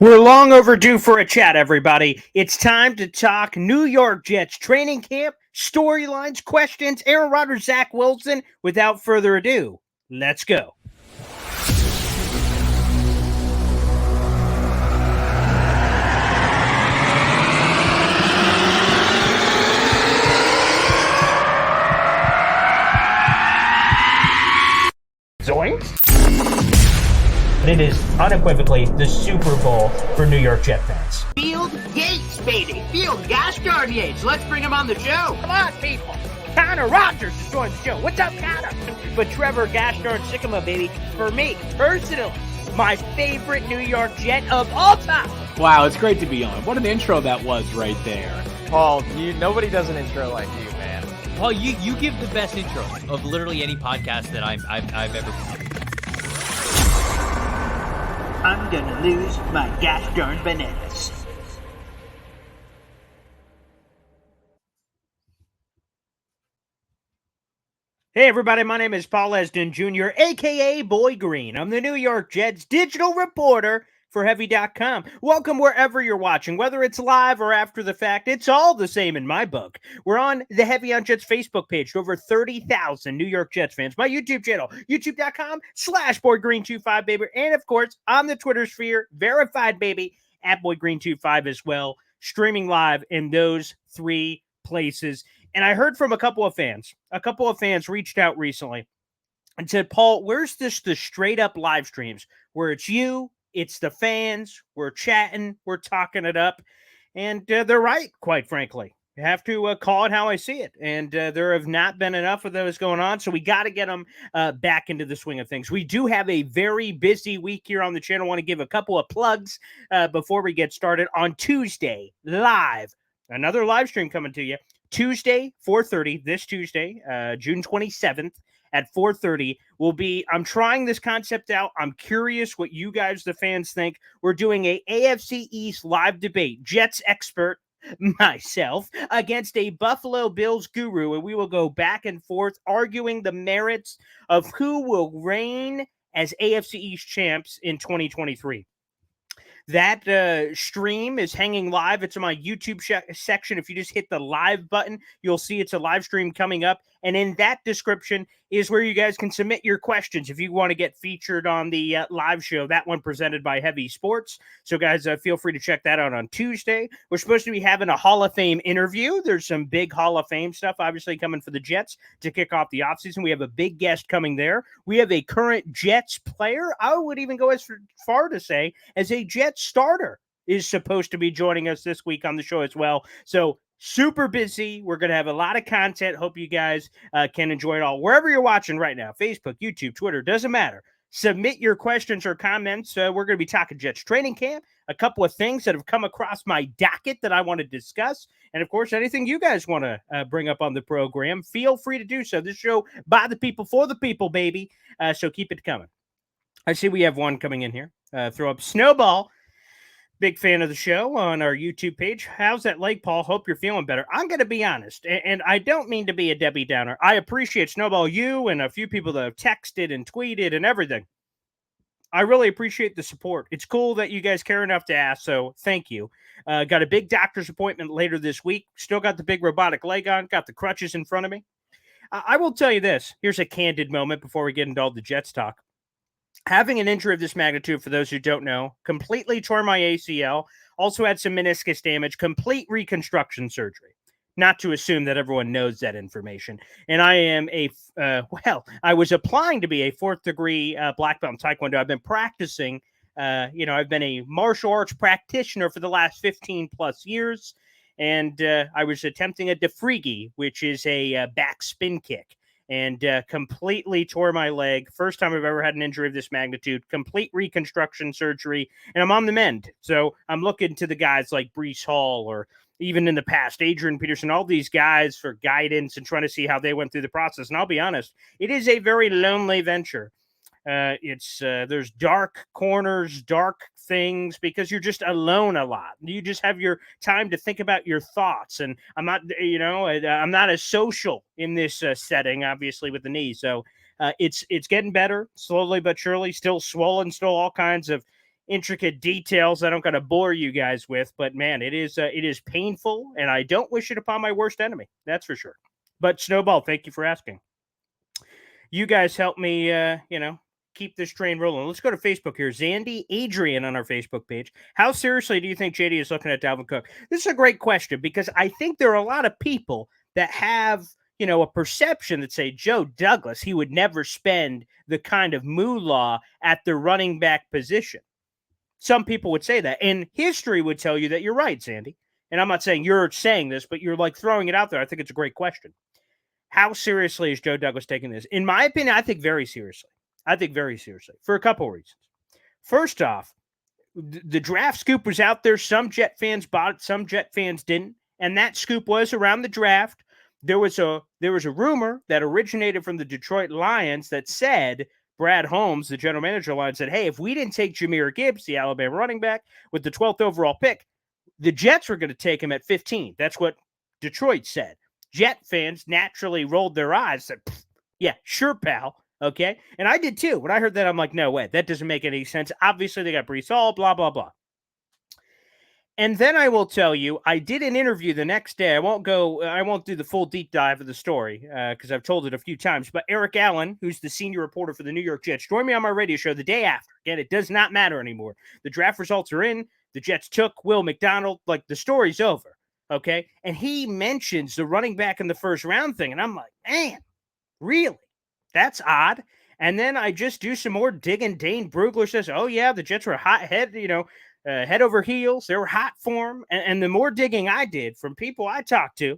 We're long overdue for a chat, everybody. It's time to talk New York Jets training camp, storylines, questions, Aaron Rodgers, Zach Wilson. Without further ado, let's go. Zoinks! It is unequivocally the Super Bowl for New York Jet fans. Field Yates, baby. Field Gosh darn Yates. Let's bring him on the show. Come on, people. Connor Rodgers is joining the show. What's up, Connor? But Trevor gosh darn Sycamore, baby, for me, personally, my favorite New York Jet of all time. Wow, it's great to be on. What an intro that was right there. Paul, nobody does an intro like you, man. Paul, you give the best intro of literally any podcast that I've ever been. I'm gonna lose my gosh darn bananas. Hey, everybody, my name is Paul Esden Jr., a.k.a. Boy Green. I'm the New York Jets digital reporter for Heavy.com. Welcome wherever you're watching, whether it's live or after the fact. It's all the same in my book. We're on the Heavy on Jets Facebook page to over 30,000 New York Jets fans. My YouTube channel, youtube.com/BoyGreen25, baby. And, of course, on the Twitter sphere, verified, baby, at BoyGreen25 as well. Streaming live in those three places. And I heard from a couple of fans. A couple of fans reached out recently and said, Paul, where's the straight up live streams where it's you, it's the fans, we're chatting, we're talking it up. And they're right, quite frankly. You have to call it how I see it. And there have not been enough of those going on. So we got to get them back into the swing of things. We do have a very busy week here on the channel. I want to give a couple of plugs before we get started. On Tuesday, live, another live stream coming to you. Tuesday, 4:30, this Tuesday, June 27th at 4:30 will be, I'm trying this concept out. I'm curious what you guys, the fans, think. We're doing a AFC East live debate, Jets expert, myself, against a Buffalo Bills guru, and we will go back and forth arguing the merits of who will reign as AFC East champs in 2023. That stream is hanging live. It's in my YouTube section. If you just hit the live button, you'll see it's a live stream coming up. And in that description is where you guys can submit your questions if you want to get featured on the live show, that one presented by Heavy Sports. So, guys, feel free to check that out on Tuesday. We're supposed to be having a Hall of Fame interview. There's some big Hall of Fame stuff, obviously, coming for the Jets to kick off the offseason. We have a big guest coming there. We have a current Jets player. I would even go as far to say as a Jets starter is supposed to be joining us this week on the show as well. So, super busy. We're going to have a lot of content. Hope you guys can enjoy it all. Wherever you're watching right now, Facebook, YouTube, Twitter, doesn't matter. Submit your questions or comments. We're going to be talking Jets training camp, a couple of things that have come across my docket that I want to discuss. And, of course, anything you guys want to bring up on the program, feel free to do so. This show by the people, for the people, baby. So keep it coming. I see we have one coming in here. Throw up Snowball. Big fan of the show on our YouTube page. How's that leg, Paul? Hope you're feeling better. I'm going to be honest, and I don't mean to be a Debbie Downer. I appreciate Snowball, you and a few people that have texted and tweeted and everything. I really appreciate the support. It's cool that you guys care enough to ask, so thank you. Got a big doctor's appointment later this week. Still got the big robotic leg on. Got the crutches in front of me. I will tell you this. Here's a candid moment before we get into all the Jets talk. Having an injury of this magnitude, for those who don't know, completely tore my ACL, also had some meniscus damage, complete reconstruction surgery. Not to assume that everyone knows that information. And I am I was applying to be a 4th degree black belt in Taekwondo. I've been practicing, I've been a martial arts practitioner for the last 15 plus years. And I was attempting a defrigi, which is a back spin kick. And completely tore my leg. First time I've ever had an injury of this magnitude. Complete reconstruction surgery. And I'm on the mend. So I'm looking to the guys like Breece Hall or even in the past, Adrian Peterson, all these guys for guidance and trying to see how they went through the process. And I'll be honest, it is a very lonely venture. There's dark corners, dark things because you're just alone a lot. You just have your time to think about your thoughts. And I'm not, I'm not as social in this setting, obviously with the knee. So it's getting better slowly but surely. Still swollen, still all kinds of intricate details I don't got to bore you guys with, but man, it is painful, and I don't wish it upon my worst enemy. That's for sure. But Snowball, thank you for asking. You guys help me, keep this train rolling. Let's go to Facebook here. Zandy Adrian on our Facebook page. How seriously do you think JD is looking at Dalvin Cook? This is a great question because I think there are a lot of people that have, a perception that say Joe Douglas, he would never spend the kind of moolah at the running back position. Some people would say that, and history would tell you that you're right, Sandy. And I'm not saying you're saying this, but you're like throwing it out there. I think it's a great question. How seriously is Joe Douglas taking this? In my opinion, I think very seriously. For a couple of reasons. First off, the draft scoop was out there. Some Jet fans bought it, some Jet fans didn't. And that scoop was around the draft. There was a rumor that originated from the Detroit Lions that said Brad Holmes, the general manager of the Lions, said, hey, if we didn't take Jahmyr Gibbs, the Alabama running back, with the 12th overall pick, the Jets were going to take him at 15. That's what Detroit said. Jet fans naturally rolled their eyes, said, yeah, sure, pal. Okay. And I did too. When I heard that, I'm like, no way, that doesn't make any sense. Obviously, they got Breece Hall, blah, blah, blah. And then I will tell you, I did an interview the next day. I won't do the full deep dive of the story because I've told it a few times. But Eric Allen, who's the senior reporter for the New York Jets, joined me on my radio show the day after. Again, it does not matter anymore. The draft results are in. The Jets took Will McDonald. Like, the story's over. Okay. And he mentions the running back in the first round thing. And I'm like, man, really? That's odd. And then I just do some more digging. Dane Brugler says, oh, yeah, the Jets were hot head, head over heels. They were hot for him. And the more digging I did from people I talked to,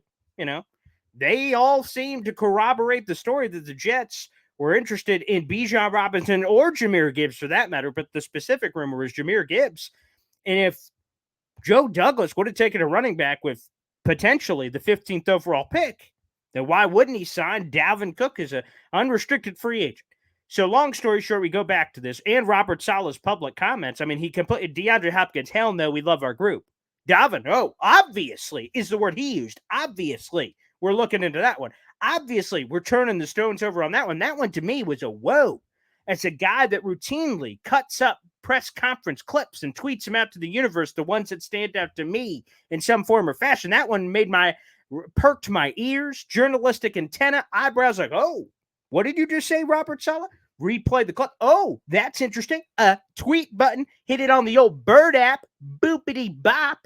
they all seemed to corroborate the story that the Jets were interested in Bijan Robinson or Jahmyr Gibbs for that matter. But the specific rumor is Jahmyr Gibbs. And if Joe Douglas would have taken a running back with potentially the 15th overall pick, then why wouldn't he sign Dalvin Cook as an unrestricted free agent? So long story short, we go back to this and Robert Saleh's public comments. I mean, he completed DeAndre Hopkins. Hell no, we love our group. Dalvin, obviously is the word he used. Obviously, we're looking into that one. Obviously, we're turning the stones over on that one. That one to me was a whoa. As a guy that routinely cuts up press conference clips and tweets them out to the universe, the ones that stand out to me in some form or fashion, that one perked my ears, journalistic antenna, eyebrows like, oh, what did you just say, Robert Saleh? Replay the clip. Oh, that's interesting. Tweet button. Hit it on the old Bird app. Boopity bop.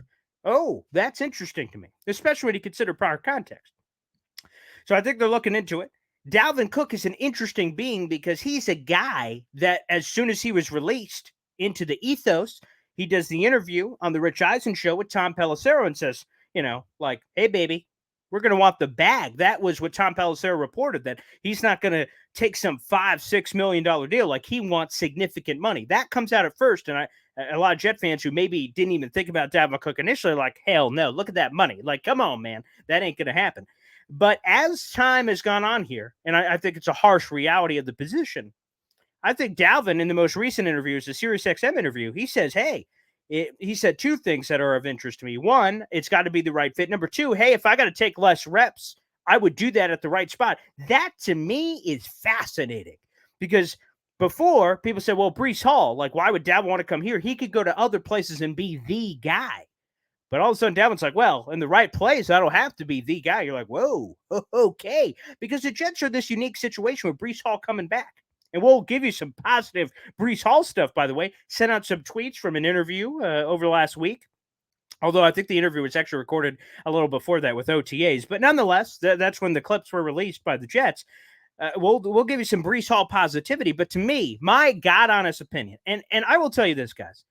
Oh, that's interesting to me, especially when you consider prior context. So I think they're looking into it. Dalvin Cook is an interesting being because he's a guy that as soon as he was released into the ethos, he does the interview on the Rich Eisen show with Tom Pelissero and says, hey, baby, we're going to want the bag. That was what Tom Pelissero reported, that he's not going to take some $5-6 million deal. Like, he wants significant money. That comes out at first. And a lot of Jet fans who maybe didn't even think about Dalvin Cook initially are like, hell no, look at that money. Like, come on, man, that ain't going to happen. But as time has gone on here, and I think it's a harsh reality of the position, I think Dalvin in the most recent interview, the SiriusXM interview, he says, hey, he said two things that are of interest to me. One, it's got to be the right fit. Number two, hey, if I got to take less reps, I would do that at the right spot. That to me is fascinating because before people said, well, Breece Hall, like, why would Dalvin want to come here? He could go to other places and be the guy. But all of a sudden, Dalvin's like, well, in the right place, I don't have to be the guy. You're like, whoa, okay. Because the Jets are this unique situation with Breece Hall coming back. And we'll give you some positive Breece Hall stuff, by the way. Sent out some tweets from an interview over the last week. Although I think the interview was actually recorded a little before that with OTAs. But nonetheless, that's when the clips were released by the Jets. We'll give you some Breece Hall positivity. But to me, my God-honest opinion, and I will tell you this, guys.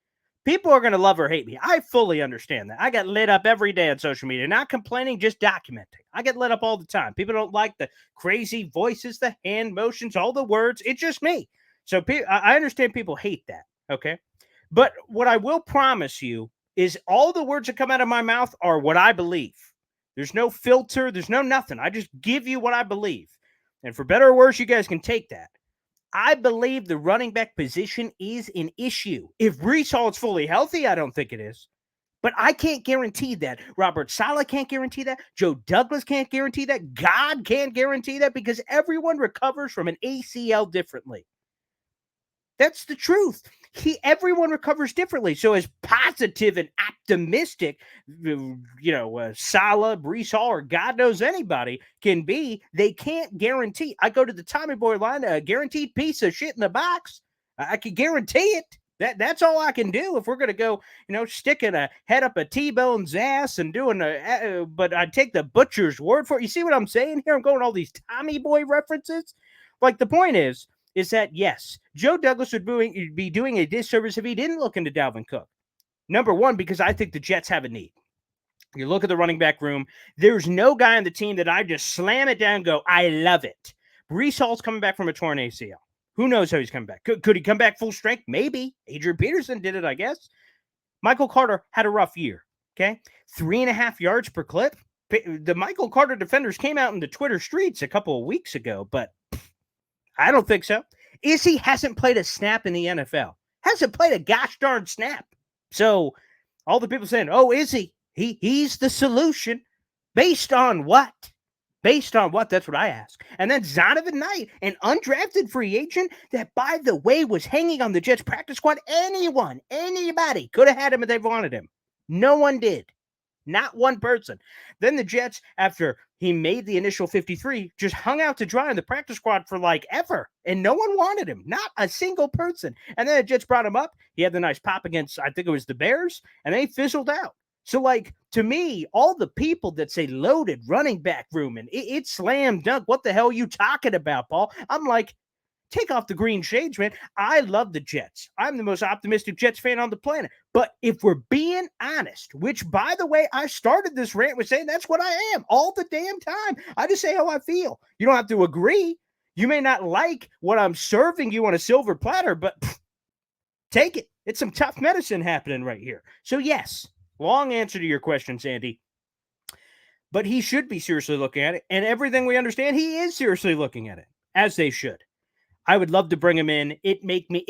People are going to love or hate me. I fully understand that. I get lit up every day on social media, not complaining, just documenting. I get lit up all the time. People don't like the crazy voices, the hand motions, all the words. It's just me. So I understand people hate that, okay? But what I will promise you is all the words that come out of my mouth are what I believe. There's no filter. There's no nothing. I just give you what I believe. And for better or worse, you guys can take that. I believe the running back position is an issue. If Breece Hall is fully healthy, I don't think it is. But I can't guarantee that. Robert Saleh can't guarantee that. Joe Douglas can't guarantee that. God can't guarantee that because everyone recovers from an ACL differently. That's the truth. Everyone recovers differently. So as positive and optimistic, Salah, Breece Hall, or God knows anybody can be, they can't guarantee. I go to the Tommy Boy line, a guaranteed piece of shit in the box. I can guarantee it. That's all I can do. If we're going to go, sticking a head up a T-Bone's ass and doing but I take the butcher's word for it. You see what I'm saying here? I'm going all these Tommy Boy references. Like, the point is that, yes, Joe Douglas would be doing a disservice if he didn't look into Dalvin Cook. Number one, because I think the Jets have a need. You look at the running back room, there's no guy on the team that I just slam it down and go, I love it. Breece Hall's coming back from a torn ACL. Who knows how he's coming back? Could he come back full strength? Maybe. Adrian Peterson did it, I guess. Michael Carter had a rough year, okay? 3.5 yards per clip. The Michael Carter defenders came out in the Twitter streets a couple of weeks ago, but I don't think so. Izzy hasn't played a snap in the NFL. Hasn't played a gosh darn snap. So all the people saying, oh, Izzy, he's the solution. Based on what? Based on what? That's what I ask. And then Zonovan Knight, an undrafted free agent that, by the way, was hanging on the Jets practice squad. Anybody could have had him if they wanted him. No one did. Not one person. Then the Jets, after he made the initial 53, just hung out to dry in the practice squad for like ever. And no one wanted him. Not a single person. And then the Jets brought him up. He had the nice pop against, I think it was the Bears. And then he fizzled out. So, like, to me, all the people that say loaded running back room and it's slam dunk, what the hell are you talking about, Paul? I'm like, take off the green shades, man. I love the Jets. I'm the most optimistic Jets fan on the planet. But if we're being honest, which, by the way, I started this rant with saying that's what I am all the damn time. I just say how I feel. You don't have to agree. You may not like what I'm serving you on a silver platter, but take it. It's some tough medicine happening right here. So, yes. Long answer to your question, Sandy. But he should be seriously looking at it. And everything we understand, he is seriously looking at it, as they should. I would love to bring him in. It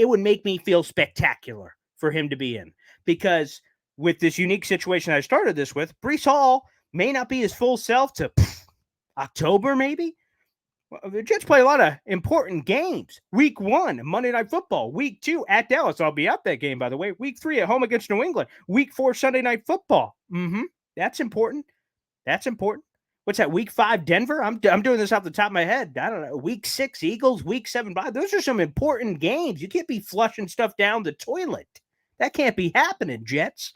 would make me feel spectacular for him to be in. Because with this unique situation I started this with, Breece Hall may not be his full self to October, maybe. Well, the Jets play a lot of important games. Week 1, Monday Night Football. Week 2, at Dallas. I'll be at that game, by the way. Week 3, at home against New England. Week 4, Sunday Night Football. That's important. What's that, Week 5, Denver? I'm doing this off the top of my head. I don't know. Week 6, Eagles. Week 7, bye. Those are some important games. You can't be flushing stuff down the toilet. That can't be happening, Jets.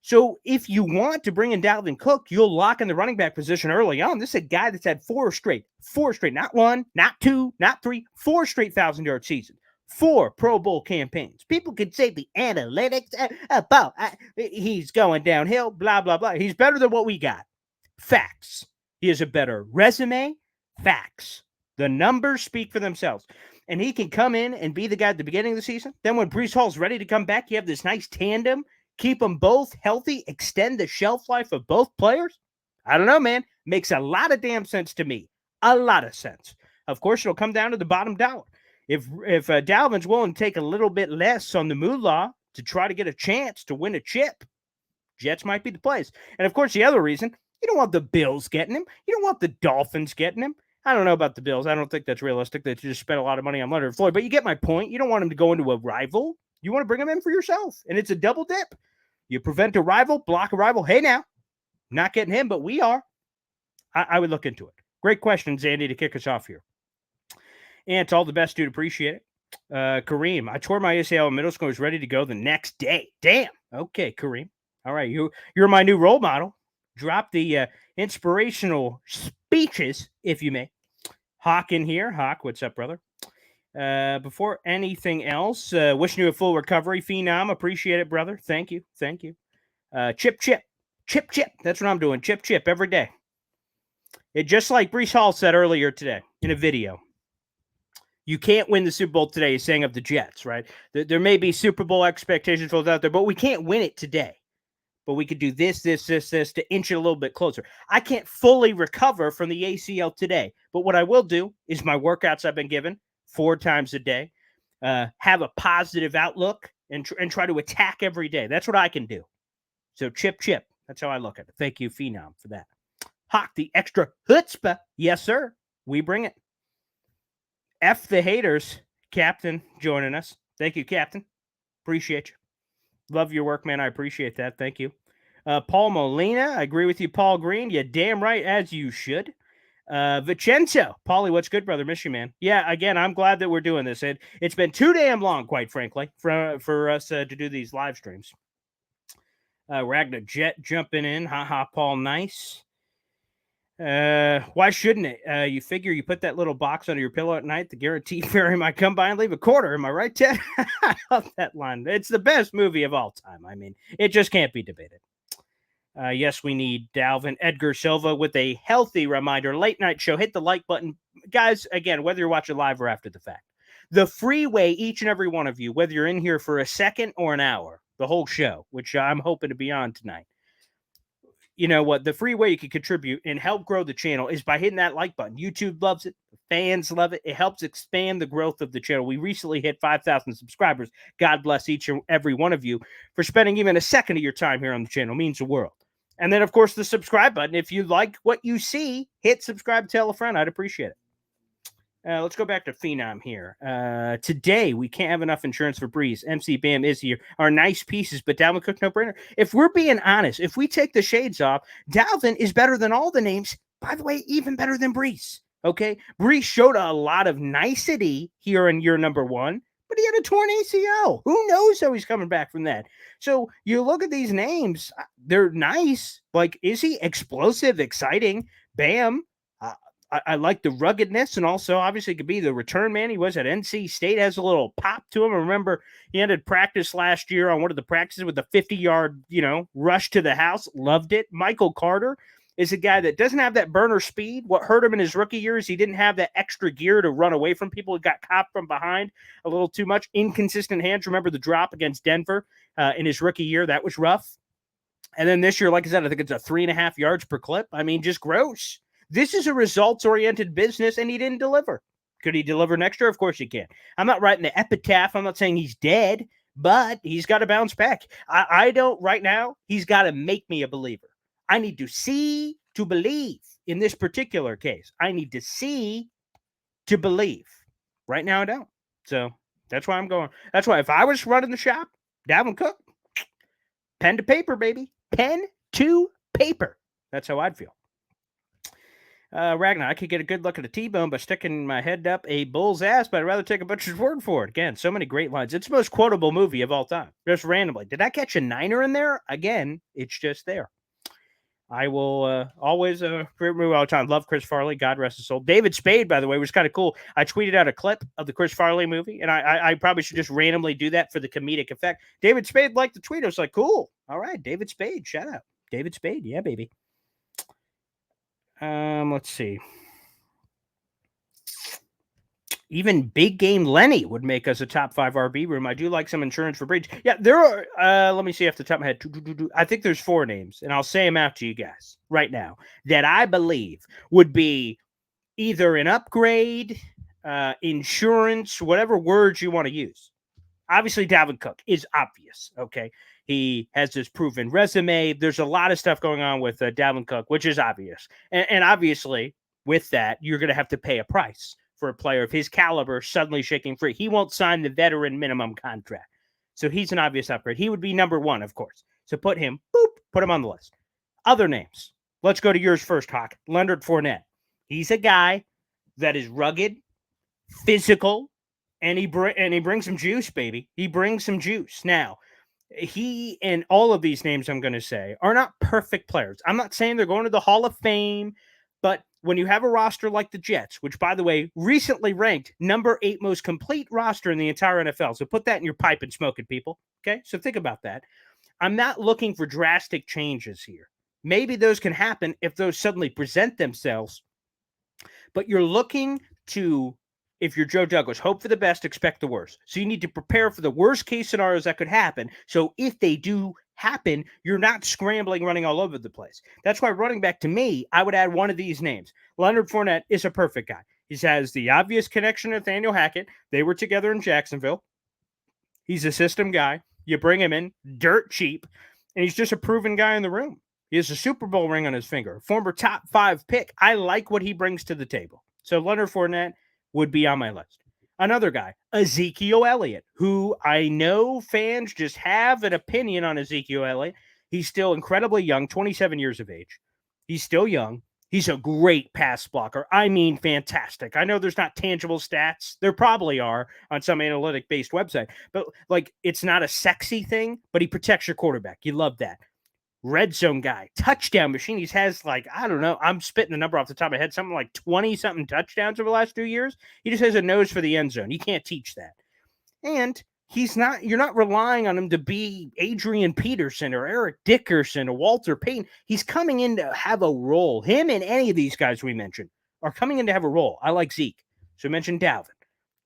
So if you want to bring in Dalvin Cook, you'll lock in the running back position early on. This is a guy that's had four straight, not one, not two, not three, 4 straight 1,000-yard seasons, 4 Pro Bowl campaigns. People could say the analytics, he's going downhill, blah, blah, blah. He's better than what we got. Facts. He has a better resume. Facts. The numbers speak for themselves. And he can come in and be the guy at the beginning of the season. Then when Breece Hall's ready to come back, you have this nice tandem. Keep them both healthy, extend the shelf life of both players. I don't know, man. Makes a lot of damn sense to me. A lot of sense. Of course, it'll come down to the bottom dollar. If Dalvin's willing to take a little bit less on the moolah to try to get a chance to win a chip, Jets might be the place. And, of course, the other reason, you don't want the Bills getting him. You don't want the Dolphins getting him. I don't know about the Bills. I don't think that's realistic. They just spent a lot of money on Leonard Floyd. But you get my point. You don't want him to go into a rival. You want to bring him in for yourself. And it's a double dip. You prevent a rival, block a rival. Hey, now, not getting him, but we are. I would look into it. Great questions, Andy, to kick us off here. And it's all the best, dude. Appreciate it. Kareem, I tore my ACL in middle school. I was ready to go the next day. Damn. Okay, Kareem. All right, you're my new role model. Drop the inspirational speeches, if you may. Hawk in here. Hawk, what's up, brother? Before anything else, wishing you a full recovery, Phenom. Appreciate it, brother. Thank you. Chip. That's what I'm doing. Chip every day. It just like Breece Hall said earlier today in a video. You can't win the Super Bowl today, he's saying of the Jets, right? There may be Super Bowl expectations out there, but we can't win it today. But we could do this to inch it a little bit closer. I can't fully recover from the ACL today, but what I will do is my workouts I've been given 4 times a day, have a positive outlook, and try to attack every day. That's what I can do. So chip. That's how I look at it. Thank you, Phenom, for that. Hawk, the extra chutzpah. Yes, sir. We bring it. F the haters. Captain joining us. Thank you, Captain. Appreciate you. Love your work, man. I appreciate that. Thank you. Paul Molina, I agree with you, Paul Green. You damn right, as you should. Vincenzo, Paulie, what's good, brother? Miss you, man. Yeah, again, I'm glad that we're doing this. It's been too damn long, quite frankly, for us to do these live streams. Ragnar Jet jumping in. Ha, Paul, nice. Why shouldn't it? You figure you put that little box under your pillow at night, the guaranteed fairy might come by and leave a quarter. Am I right, Ted? I love that line. It's the best movie of all time. I mean, it just can't be debated. Yes, we need Dalvin. Edgar Silva with a healthy reminder. Late night show. Hit the like button. Guys, again, whether you're watching live or after the fact. The freeway, each and every one of you, whether you're in here for a second or an hour, the whole show, which I'm hoping to be on tonight. You know what? The free way you can contribute and help grow the channel is by hitting that like button. YouTube loves it. Fans love it. It helps expand the growth of the channel. We recently hit 5,000 subscribers. God bless each and every one of you for spending even a second of your time here on the channel. It means the world. And then, of course, the subscribe button. If you like what you see, hit subscribe, tell a friend. I'd appreciate it. Let's go back to Phenom here. Today, we can't have enough insurance for Breeze. MC Bam is here. Are nice pieces, but Dalvin Cook, no-brainer. If we're being honest, if we take the shades off, Dalvin is better than all the names. By the way, even better than Breeze. Okay? Breeze showed a lot of nicety here in year number 1, but he had a torn ACL. Who knows how he's coming back from that? So you look at these names, they're nice. Like, is he explosive, exciting? Bam. I like the ruggedness, and also obviously could be the return man he was at NC State. Has a little pop to him. I remember he ended practice last year on one of the practices with a 50-yard, rush to the house. Loved it. Michael Carter is a guy that doesn't have that burner speed. What hurt him in his rookie years, he didn't have that extra gear to run away from people. He got caught from behind a little too much. Inconsistent hands. Remember the drop against Denver in his rookie year? That was rough. And then this year, like I said, I think it's a 3.5 yards per clip. I mean, just gross. This is a results-oriented business, and he didn't deliver. Could he deliver next year? Of course he can. I'm not writing the epitaph. I'm not saying he's dead, but he's got to bounce back. I don't right now. He's got to make me a believer. I need to see to believe in this particular case. I need to see to believe. Right now I don't. So that's why I'm going. That's why if I was running the shop, Dalvin Cook, pen to paper, baby. Pen to paper. That's how I'd feel. Ragnar, I could get a good look at a T-bone by sticking my head up a bull's ass, but I'd rather take a butcher's word for it. Again, so many great lines. It's the most quotable movie of all time. Just randomly. Did I catch a Niner in there? Again, it's just there. I will always favorite movie all the time. Love Chris Farley. God rest his soul. David Spade, by the way, was kind of cool. I tweeted out a clip of the Chris Farley movie, and I probably should just randomly do that for the comedic effect. David Spade liked the tweet. I was like, cool. All right, David Spade. Shout out. David Spade. Yeah, baby. Let's see. Even Big Game Lenny would make us a top 5 RB room. I do like some insurance for Breach. Yeah, there are, let me see off the top of my head. I think there's 4 names, and I'll say them out to you guys right now that I believe would be either an upgrade, insurance, whatever words you want to use. Obviously, Dalvin Cook is obvious, okay? He has this proven resume. There's a lot of stuff going on with Dalvin Cook, which is obvious. And obviously, with that, you're going to have to pay a price for a player of his caliber suddenly shaking free. He won't sign the veteran minimum contract. So he's an obvious upgrade. He would be number 1, of course. So put him on the list. Other names. Let's go to yours first, Hawk. Leonard Fournette. He's a guy that is rugged, physical, and he brings some juice, baby. He brings some juice. Now, he and all of these names I'm going to say are not perfect players. I'm not saying they're going to the Hall of Fame, but when you have a roster like the Jets, which, by the way, recently ranked number 8 most complete roster in the entire NFL. So put that in your pipe and smoke it, people. Okay? So think about that. I'm not looking for drastic changes here. Maybe those can happen if those suddenly present themselves. But you're looking to, if you're Joe Douglas, hope for the best, expect the worst. So you need to prepare for the worst case scenarios that could happen. So if they do happen, you're not scrambling, running all over the place. That's why running back, to me, I would add one of these names. Leonard Fournette is a perfect guy. He has the obvious connection to Nathaniel Hackett. They were together in Jacksonville. He's a system guy. You bring him in dirt cheap, and he's just a proven guy in the room. He has a Super Bowl ring on his finger. Former top 5 pick. I like what he brings to the table. So Leonard Fournette would be on my list. Another guy, Ezekiel Elliott, who I know fans just have an opinion on Ezekiel Elliott. He's still incredibly young, 27 years of age. He's still young. He's a great pass blocker. I mean, fantastic. I know there's not tangible stats. There probably are on some analytic-based website, but like it's not a sexy thing, but he protects your quarterback. You love that. Red zone guy, touchdown machine. He has like, I don't know, I'm spitting the number off the top of my head, something like 20-something touchdowns over the last 2 years. He just has a nose for the end zone. You can't teach that. And you're not relying on him to be Adrian Peterson or Eric Dickerson or Walter Payton. He's coming in to have a role. Him and any of these guys we mentioned are coming in to have a role. I like Zeke. So we mentioned Dalvin.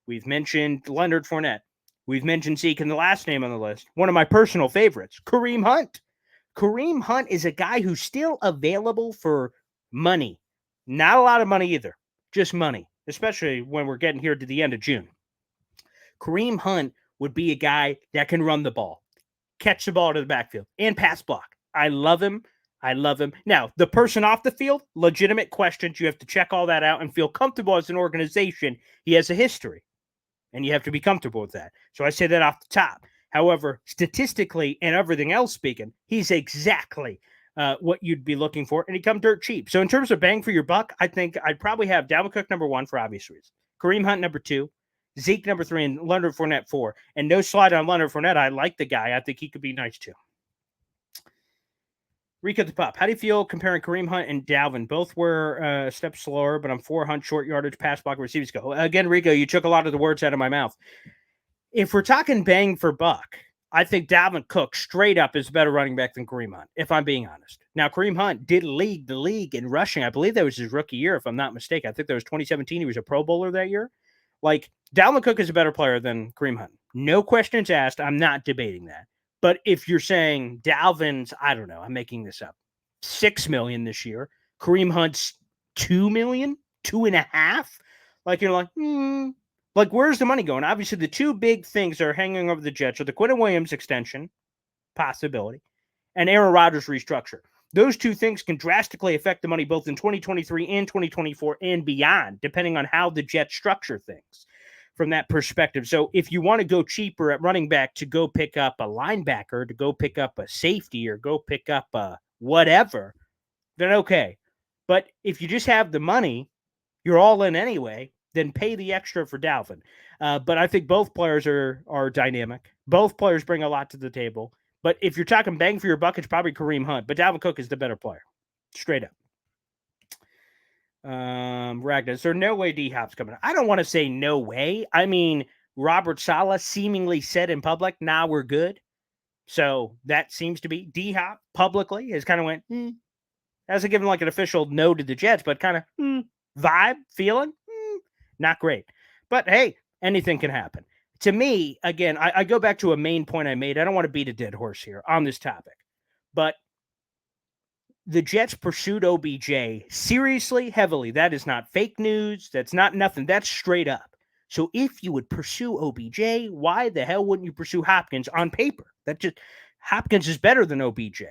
We've mentioned Leonard Fournette. We've mentioned Zeke, and the last name on the list, one of my personal favorites, Kareem Hunt. Kareem Hunt is a guy who's still available for money. Not a lot of money either, just money, especially when we're getting here to the end of June. Kareem Hunt would be a guy that can run the ball, catch the ball to the backfield, and pass block. I love him. I love him. Now, the person off the field, legitimate questions. You have to check all that out and feel comfortable as an organization. He has a history, and you have to be comfortable with that. So I say that off the top. However, statistically and everything else speaking, he's exactly what you'd be looking for, and he comes dirt cheap. So in terms of bang for your buck, I think I'd probably have Dalvin Cook number 1 for obvious reasons, Kareem Hunt number 2, Zeke number 3, and Leonard Fournette 4. And no slide on Leonard Fournette. I like the guy. I think he could be nice too. Rico the Pup, how do you feel comparing Kareem Hunt and Dalvin? Both were a step slower, but I'm 4 Hunt, short yardage, pass block, receivers go. Again, Rico, you took a lot of the words out of my mouth. If we're talking bang for buck, I think Dalvin Cook straight up is a better running back than Kareem Hunt, if I'm being honest. Now, Kareem Hunt did lead the league in rushing. I believe that was his rookie year, if I'm not mistaken. I think that was 2017. He was a Pro Bowler that year. Like, Dalvin Cook is a better player than Kareem Hunt. No questions asked. I'm not debating that. But if you're saying Dalvin's, I don't know, I'm making this up, $6 million this year, Kareem Hunt's $2 million, 2.5, like you're like, Like, where's the money going? Obviously, the two big things that are hanging over the Jets are the Quentin Williams extension possibility and Aaron Rodgers restructure. Those two things can drastically affect the money both in 2023 and 2024 and beyond, depending on how the Jets structure things from that perspective. So if you want to go cheaper at running back to go pick up a linebacker, to go pick up a safety, or go pick up a whatever, then okay. But if you just have the money, you're all in anyway, then pay the extra for Dalvin. But I think both players are dynamic. Both players bring a lot to the table. But if you're talking bang for your buck, it's probably Kareem Hunt. But Dalvin Cook is the better player. Straight up. Ragnar, is there no way D-Hop's coming? I don't want to say no way. I mean, Robert Saleh seemingly said in public, nah, we're good. So that seems to be D-Hop publicly has kind of went, hasn't given like an official no to the Jets, but kind of vibe, feeling. Not great. But hey, anything can happen. To me, again, I go back to a main point I made. I don't want to beat a dead horse here on this topic. But the Jets pursued OBJ seriously, heavily. That is not fake news. That's not nothing. That's straight up. So if you would pursue OBJ, why the hell wouldn't you pursue Hopkins on paper? Hopkins is better than OBJ.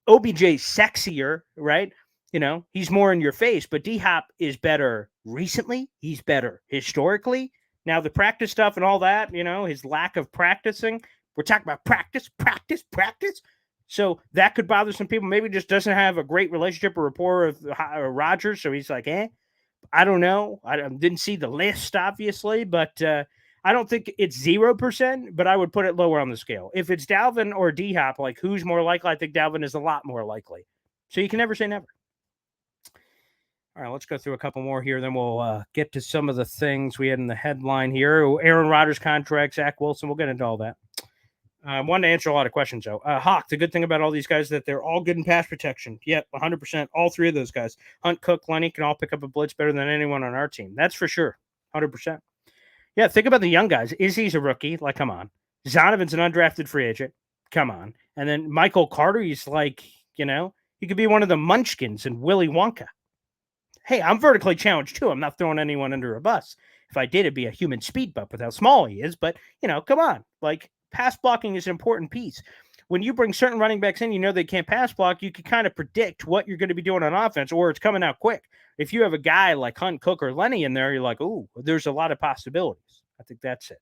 OBJ's sexier, right? You know, he's more in your face, but D-Hop is better recently. He's better historically. Now, the practice stuff and all that, you know, his lack of practicing, we're talking about practice. So that could bother some people. Maybe just doesn't have a great relationship or rapport with Rodgers. So he's like, I don't know. I didn't see the list, obviously, but I don't think it's 0%, but I would put it lower on the scale. If it's Dalvin or D-Hop, like who's more likely? I think Dalvin is a lot more likely. So you can never say never. All right, let's go through a couple more here. Then we'll get to some of the things we had in the headline here. Aaron Rodgers contract, Zach Wilson. We'll get into all that. I wanted to answer a lot of questions, though. Hawk, the good thing about all these guys is that they're all good in pass protection. Yep, 100%. All three of those guys. Hunt, Cook, Lenny can all pick up a blitz better than anyone on our team. That's for sure. 100%. Yeah, think about the young guys. Izzy's a rookie. Like, come on. Zonovan's an undrafted free agent. Come on. And then Michael Carter, he's like, you know, he could be one of the Munchkins and Willy Wonka. Hey, I'm vertically challenged too. I'm not throwing anyone under a bus. If I did, it'd be a human speed bump with how small he is. But, you know, come on. Like, pass blocking is an important piece. When you bring certain running backs in, you know they can't pass block. You can kind of predict what you're going to be doing on offense, or it's coming out quick. If you have a guy like Hunt, Cook, or Lenny in there, you're like, ooh, there's a lot of possibilities. I think that's it.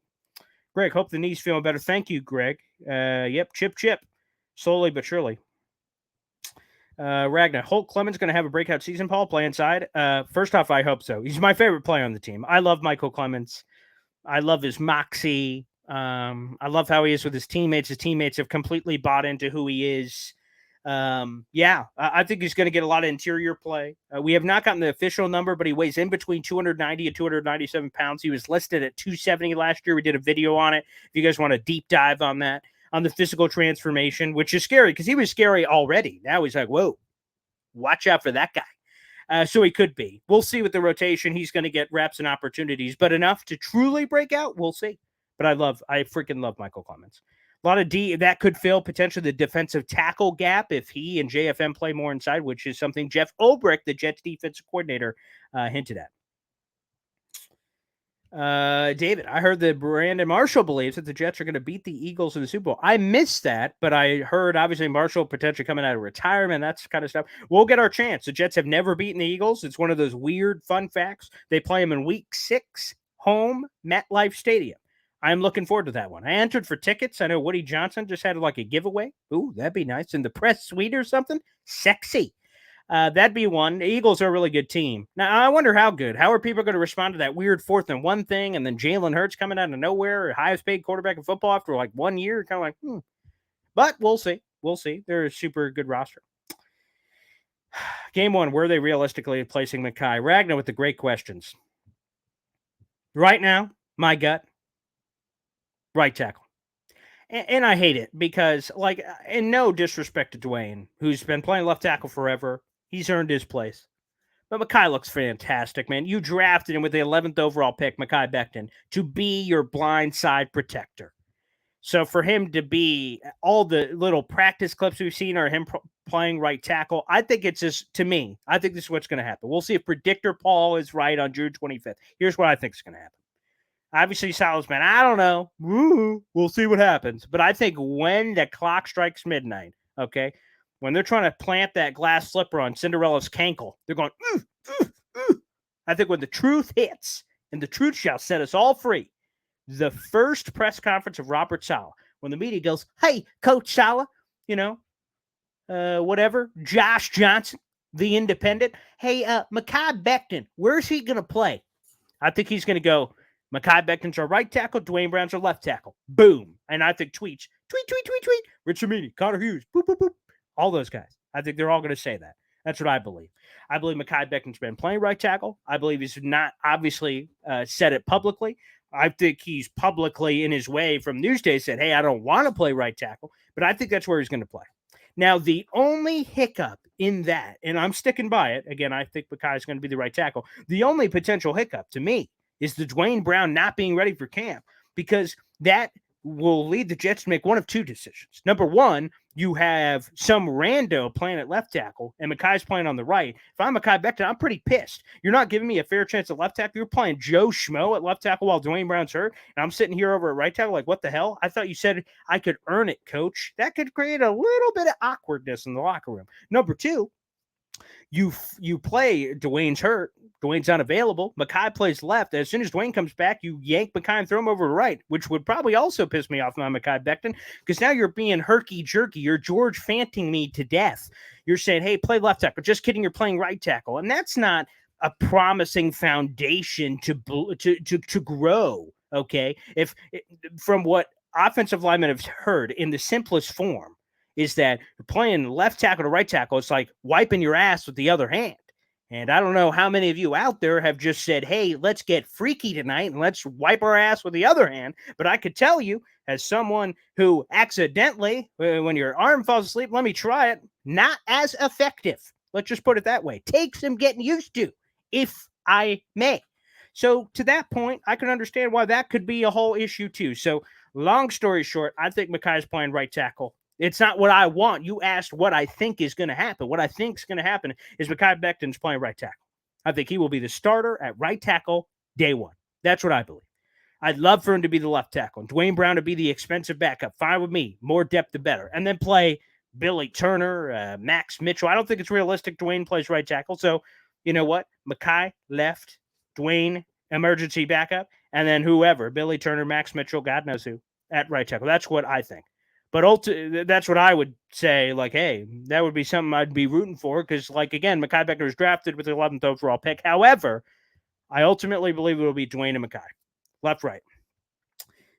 Greg, hope the knee's feeling better. Thank you, Greg. Yep, chip. Slowly but surely. Ragnar, Holt Clements going to have a breakout season, Paul, play inside? First off, I hope so. He's my favorite player on the team. I love Mecole Clements. I love his moxie. I love how he is with his teammates. His teammates have completely bought into who he is. I think he's going to get a lot of interior play. We have not gotten the official number, but he weighs in between 290 and 297 pounds. He was listed at 270 last year. We did a video on it. If you guys want a deep dive on that, on the physical transformation, which is scary because he was scary already. Now he's like, whoa, watch out for that guy. So he could be. We'll see with the rotation. He's going to get reps and opportunities, but enough to truly break out, we'll see. But I freaking love Mecole Clements. A lot of that could fill potentially the defensive tackle gap if he and JFM play more inside, which is something Jeff Ulbrich, the Jets defensive coordinator, hinted at. David, I heard that Brandon Marshall believes that the Jets are going to beat the Eagles in the Super Bowl. I missed that, but I heard obviously Marshall potentially coming out of retirement, that's kind of stuff. We'll get our chance. The Jets have never beaten the Eagles. It's one of those weird fun facts. They play them in week 6, home, MetLife Stadium. I'm looking forward to that one. I entered for tickets. I know Woody Johnson just had like a giveaway. Ooh, that'd be nice. In the press suite or something. Sexy. That'd be one. The Eagles are a really good team. Now, I wonder how good. How are people going to respond to that weird 4th and 1 thing and then Jalen Hurts coming out of nowhere, highest paid quarterback in football after like 1 year? Kind of like, But we'll see. We'll see. They're a super good roster. Game 1, where are they realistically placing Makai? Ragnar with the great questions. Right now, my gut, right tackle. And I hate it because, like, and no disrespect to Dwayne, who's been playing left tackle forever. He's earned his place. But Makai looks fantastic, man. You drafted him with the 11th overall pick, Makai Becton, to be your blind side protector. So for him to be, all the little practice clips we've seen are him playing right tackle. I think it's just, to me, I think this is what's going to happen. We'll see if Predictor Paul is right on June 25th. Here's what I think is going to happen. Obviously, Salzman, I don't know. We'll see what happens. But I think when the clock strikes midnight, okay, when they're trying to plant that glass slipper on Cinderella's cankle, they're going, I think when the truth hits, and the truth shall set us all free, the first press conference of Robert Saleh, when the media goes, hey, Coach Saleh, whatever, Josh Johnson, the independent, hey, Makai Becton, where's he going to play? I think he's going to go, Makai Becton's our right tackle, Dwayne Brown's our left tackle. Boom. And I think tweet. Rich Amini, Connor Hughes, boop, boop, boop. All those guys. I think they're all going to say that. That's what I believe. I believe Makai Becton's been playing right tackle. I believe he's not obviously said it publicly. I think he's publicly in his way from Newsday said, hey, I don't want to play right tackle, but I think that's where he's going to play. Now, the only hiccup in that, and I'm sticking by it, again, I think Makai is going to be the right tackle. The only potential hiccup to me is the Dwayne Brown not being ready for camp, because that will lead the Jets to make one of two decisions. Number one, you have some rando playing at left tackle, and Makai's playing on the right. If I'm Makai Becton, I'm pretty pissed. You're not giving me a fair chance at left tackle. You're playing Joe Schmo at left tackle while Dwayne Brown's hurt, and I'm sitting here over at right tackle like, what the hell? I thought you said I could earn it, coach. That could create a little bit of awkwardness in the locker room. Number two, you play Dwayne's hurt. Dwayne's unavailable. Makai plays left. As soon as Dwayne comes back, you yank Makai and throw him over to right, which would probably also piss me off on Makai Becton, because now you're being herky-jerky. You're George Fanting me to death. You're saying, hey, play left tackle. Just kidding, you're playing right tackle. And that's not a promising foundation to grow, okay? If from what offensive linemen have heard in the simplest form, is that you're playing left tackle to right tackle. It's like wiping your ass with the other hand. And I don't know how many of you out there have just said, hey, let's get freaky tonight and let's wipe our ass with the other hand. But I could tell you, as someone who accidentally, when your arm falls asleep, let me try it, not as effective. Let's just put it that way. Takes some getting used to, if I may. So to that point, I can understand why that could be a whole issue too. So long story short, I think Makai is playing right tackle. It's not what I want. You asked what I think is going to happen. What I think is going to happen is Makai Becton's playing right tackle. I think he will be the starter at right tackle day one. That's what I believe. I'd love for him to be the left tackle and Dwayne Brown to be the expensive backup. Fine with me. More depth, the better. And then play Billy Turner, Max Mitchell. I don't think it's realistic Dwayne plays right tackle. So, you know what? Makai left, Dwayne emergency backup, and then whoever, Billy Turner, Max Mitchell, God knows who, at right tackle. That's what I think. But that's what I would say, like, hey, that would be something I'd be rooting for because, like, again, Makai Becton was drafted with the 11th overall pick. However, I ultimately believe it will be Dwayne and Makai. Left, right.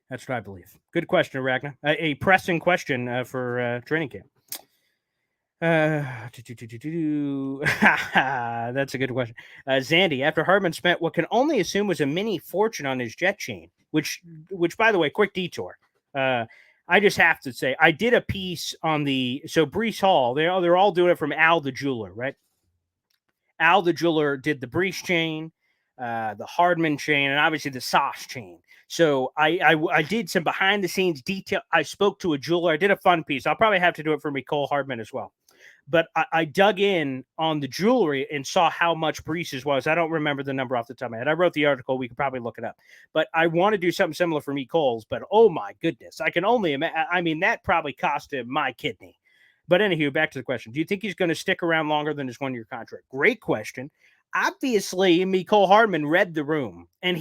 That's what I believe. Good question, Ragnar. A pressing question for training camp. That's a good question. Zandy, after Hardman spent what can only assume was a mini fortune on his jet chain, which by the way, quick detour. I just have to say, I did a piece on so Breece Hall, they're all doing it from Al the Jeweler, right? Al the Jeweler did the Breece chain, the Hardman chain, and obviously the Sauce chain. So I did some behind the scenes detail. I spoke to a jeweler. I did a fun piece. I'll probably have to do it for Mecole Hardman as well. But I dug in on the jewelry and saw how much Breece's was. I don't remember the number off the top of my head. I wrote the article. We could probably look it up. But I want to do something similar for Mecole's. But oh my goodness, I can only imagine. I mean, that probably cost him my kidney. But anywho, back to the question. Do you think he's going to stick around longer than his 1-year contract? Great question. Obviously, Mecole Hardman read the room, and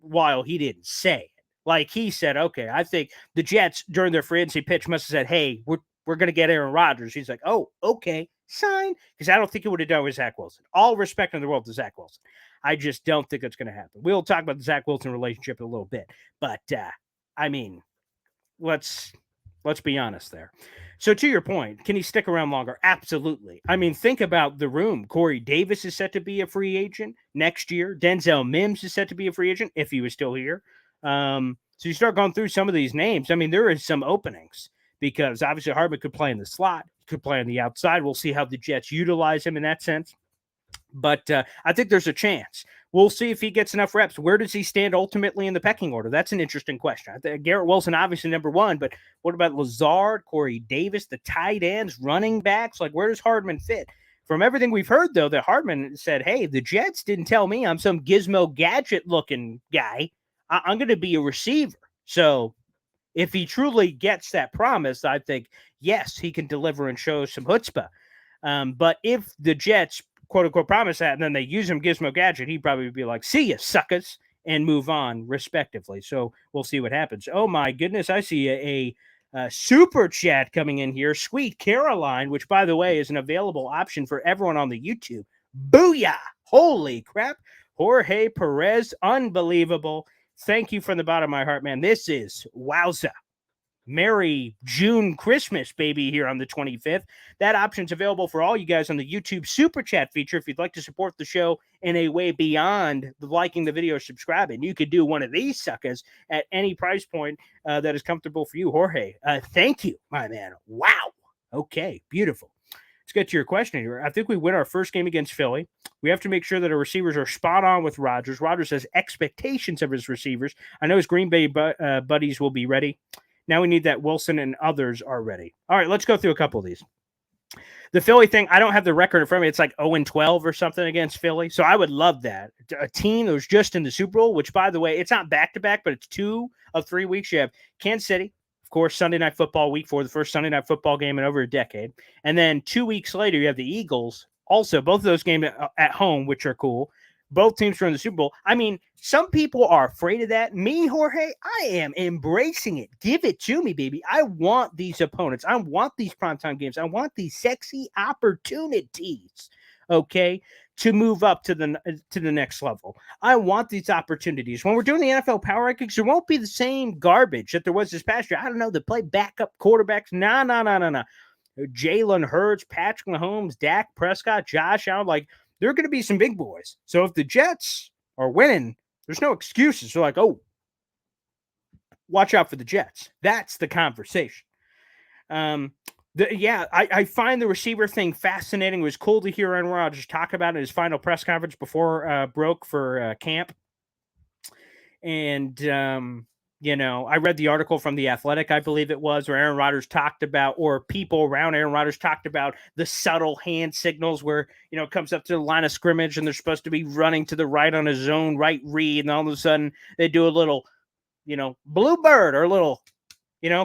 while he didn't say it, like he said, okay, I think the Jets during their free agency pitch must have said, hey, we're going to get Aaron Rodgers. He's like, oh, okay, sign. Because I don't think he would have done with Zach Wilson. All respect in the world to Zach Wilson. I just don't think it's going to happen. We'll talk about the Zach Wilson relationship in a little bit. But, I mean, let's be honest there. So to your point, can he stick around longer? Absolutely. I mean, think about the room. Corey Davis is set to be a free agent next year. Denzel Mims is set to be a free agent if he was still here. So you start going through some of these names. I mean, there is some openings because obviously Hardman could play in the slot, could play on the outside. We'll see how the Jets utilize him in that sense. But I think there's a chance. We'll see if he gets enough reps. Where does he stand ultimately in the pecking order? That's an interesting question. I think Garrett Wilson, obviously number one, but what about Lazard, Corey Davis, the tight ends, running backs? Like, where does Hardman fit? From everything we've heard, though, that Hardman said, hey, the Jets didn't tell me I'm some gizmo gadget-looking guy. I'm going to be a receiver. So if he truly gets that promise, I think, yes, he can deliver and show some chutzpah. But if the Jets quote unquote promise that, and then they use him gizmo gadget, he'd probably be like, see ya, suckers, and move on respectively. So we'll see what happens. Oh my goodness. I see a super chat coming in here. Sweet Caroline, which by the way is an available option for everyone on the YouTube. Booyah. Holy crap. Jorge Perez. Unbelievable. Thank you from the bottom of my heart, man. This is wowza. Merry June Christmas, baby, here on the 25th. That option's available for all you guys on the YouTube Super Chat feature. If you'd like to support the show in a way beyond liking the video or subscribing, you could do one of these suckers at any price point that is comfortable for you, Jorge. Thank you, my man. Wow. Okay, beautiful. Let's get to your question here. I think we win our first game against Philly. We have to make sure that our receivers are spot on with Rodgers. Rodgers has expectations of his receivers. I know his Green Bay buddies will be ready. Now we need that Wilson and others are ready. All right, let's go through a couple of these. The Philly thing, I don't have the record in front of me. It's like 0-12 or something against Philly. So I would love that. A team that was just in the Super Bowl, which, by the way, it's not back-to-back, but it's 2 of 3 weeks. You have Kansas City, of course, Sunday Night Football week 4, the first Sunday Night Football game in over a decade. And then 2 weeks later, you have the Eagles. Also, both of those games at home, which are cool. Both teams are in the Super Bowl. I mean, some people are afraid of that. Me, Jorge, I am embracing it. Give it to me, baby. I want these opponents. I want these primetime games. I want these sexy opportunities, okay, to move up to the next level. I want these opportunities. When we're doing the NFL Power Rankings, there won't be the same garbage that there was this past year. I don't know, to play backup quarterbacks. No. Jalen Hurts, Patrick Mahomes, Dak Prescott, Josh Allen, like, there are going to be some big boys. So if the Jets are winning, there's no excuses. They're like, oh, watch out for the Jets. That's the conversation. I find the receiver thing fascinating. It was cool to hear Aaron Rodgers talk about it in his final press conference before broke for camp. And, I read the article from The Athletic, I believe it was, where Aaron Rodgers talked about, or people around Aaron Rodgers talked about the subtle hand signals where, it comes up to the line of scrimmage and they're supposed to be running to the right on a zone right read. And all of a sudden they do a little, blue bird or a little,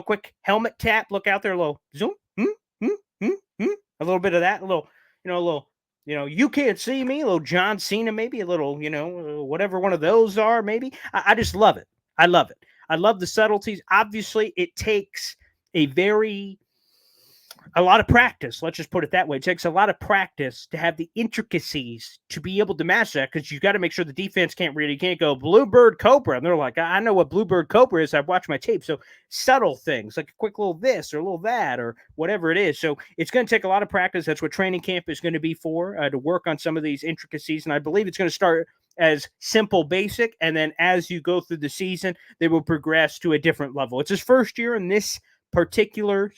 quick helmet tap, look out there, a little zoom, a little bit of that, a little You can't see me, a little John Cena, maybe a little, whatever one of those are, maybe. I just love it. I love it. I love the subtleties. Obviously, it takes a lot of practice. Let's just put it that way. It takes a lot of practice to have the intricacies to be able to match that, because you've got to make sure the defense can't go Bluebird Cobra. And they're like, I know what Bluebird Cobra is. I've watched my tape. So subtle things like a quick little this or a little that or whatever it is. So it's going to take a lot of practice. That's what training camp is going to be for, to work on some of these intricacies. And I believe it's going to start as simple, basic. And then as you go through the season, they will progress to a different level. It's his first year in this particular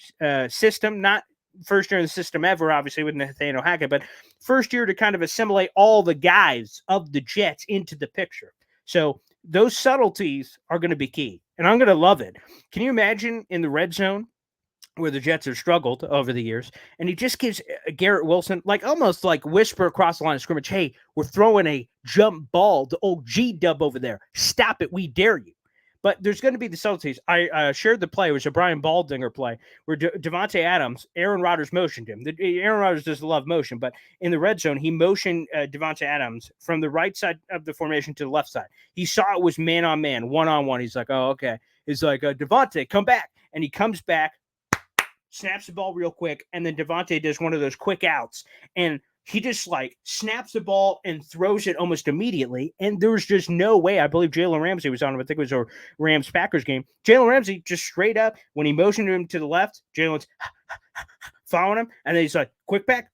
system, not first year in the system ever, obviously, with Nathaniel Hackett, but first year to kind of assimilate all the guys of the Jets into the picture. So those subtleties are going to be key, and I'm going to love it. Can you imagine in the red zone where the Jets have struggled over the years, and he just gives Garrett Wilson, almost like whisper across the line of scrimmage, hey, we're throwing a jump ball to old G-Dub over there. Stop it. We dare you. But there's going to be the subtleties. I shared the play. It was a Brian Baldinger play where Devontae Adams, Aaron Rodgers motioned him. Aaron Rodgers doesn't love motion, but in the red zone, he motioned Devontae Adams from the right side of the formation to the left side. He saw it was man-on-man, one-on-one. He's like, oh, okay. He's like, Devontae, come back. And he comes back, snaps the ball real quick, and then Devontae does one of those quick outs. And he just snaps the ball and throws it almost immediately. And there was just no way. I believe Jalen Ramsey was on him. I think it was a Rams-Packers game. Jalen Ramsey just straight up, when he motioned him to the left, Jalen's following him. And then he's like, quick back,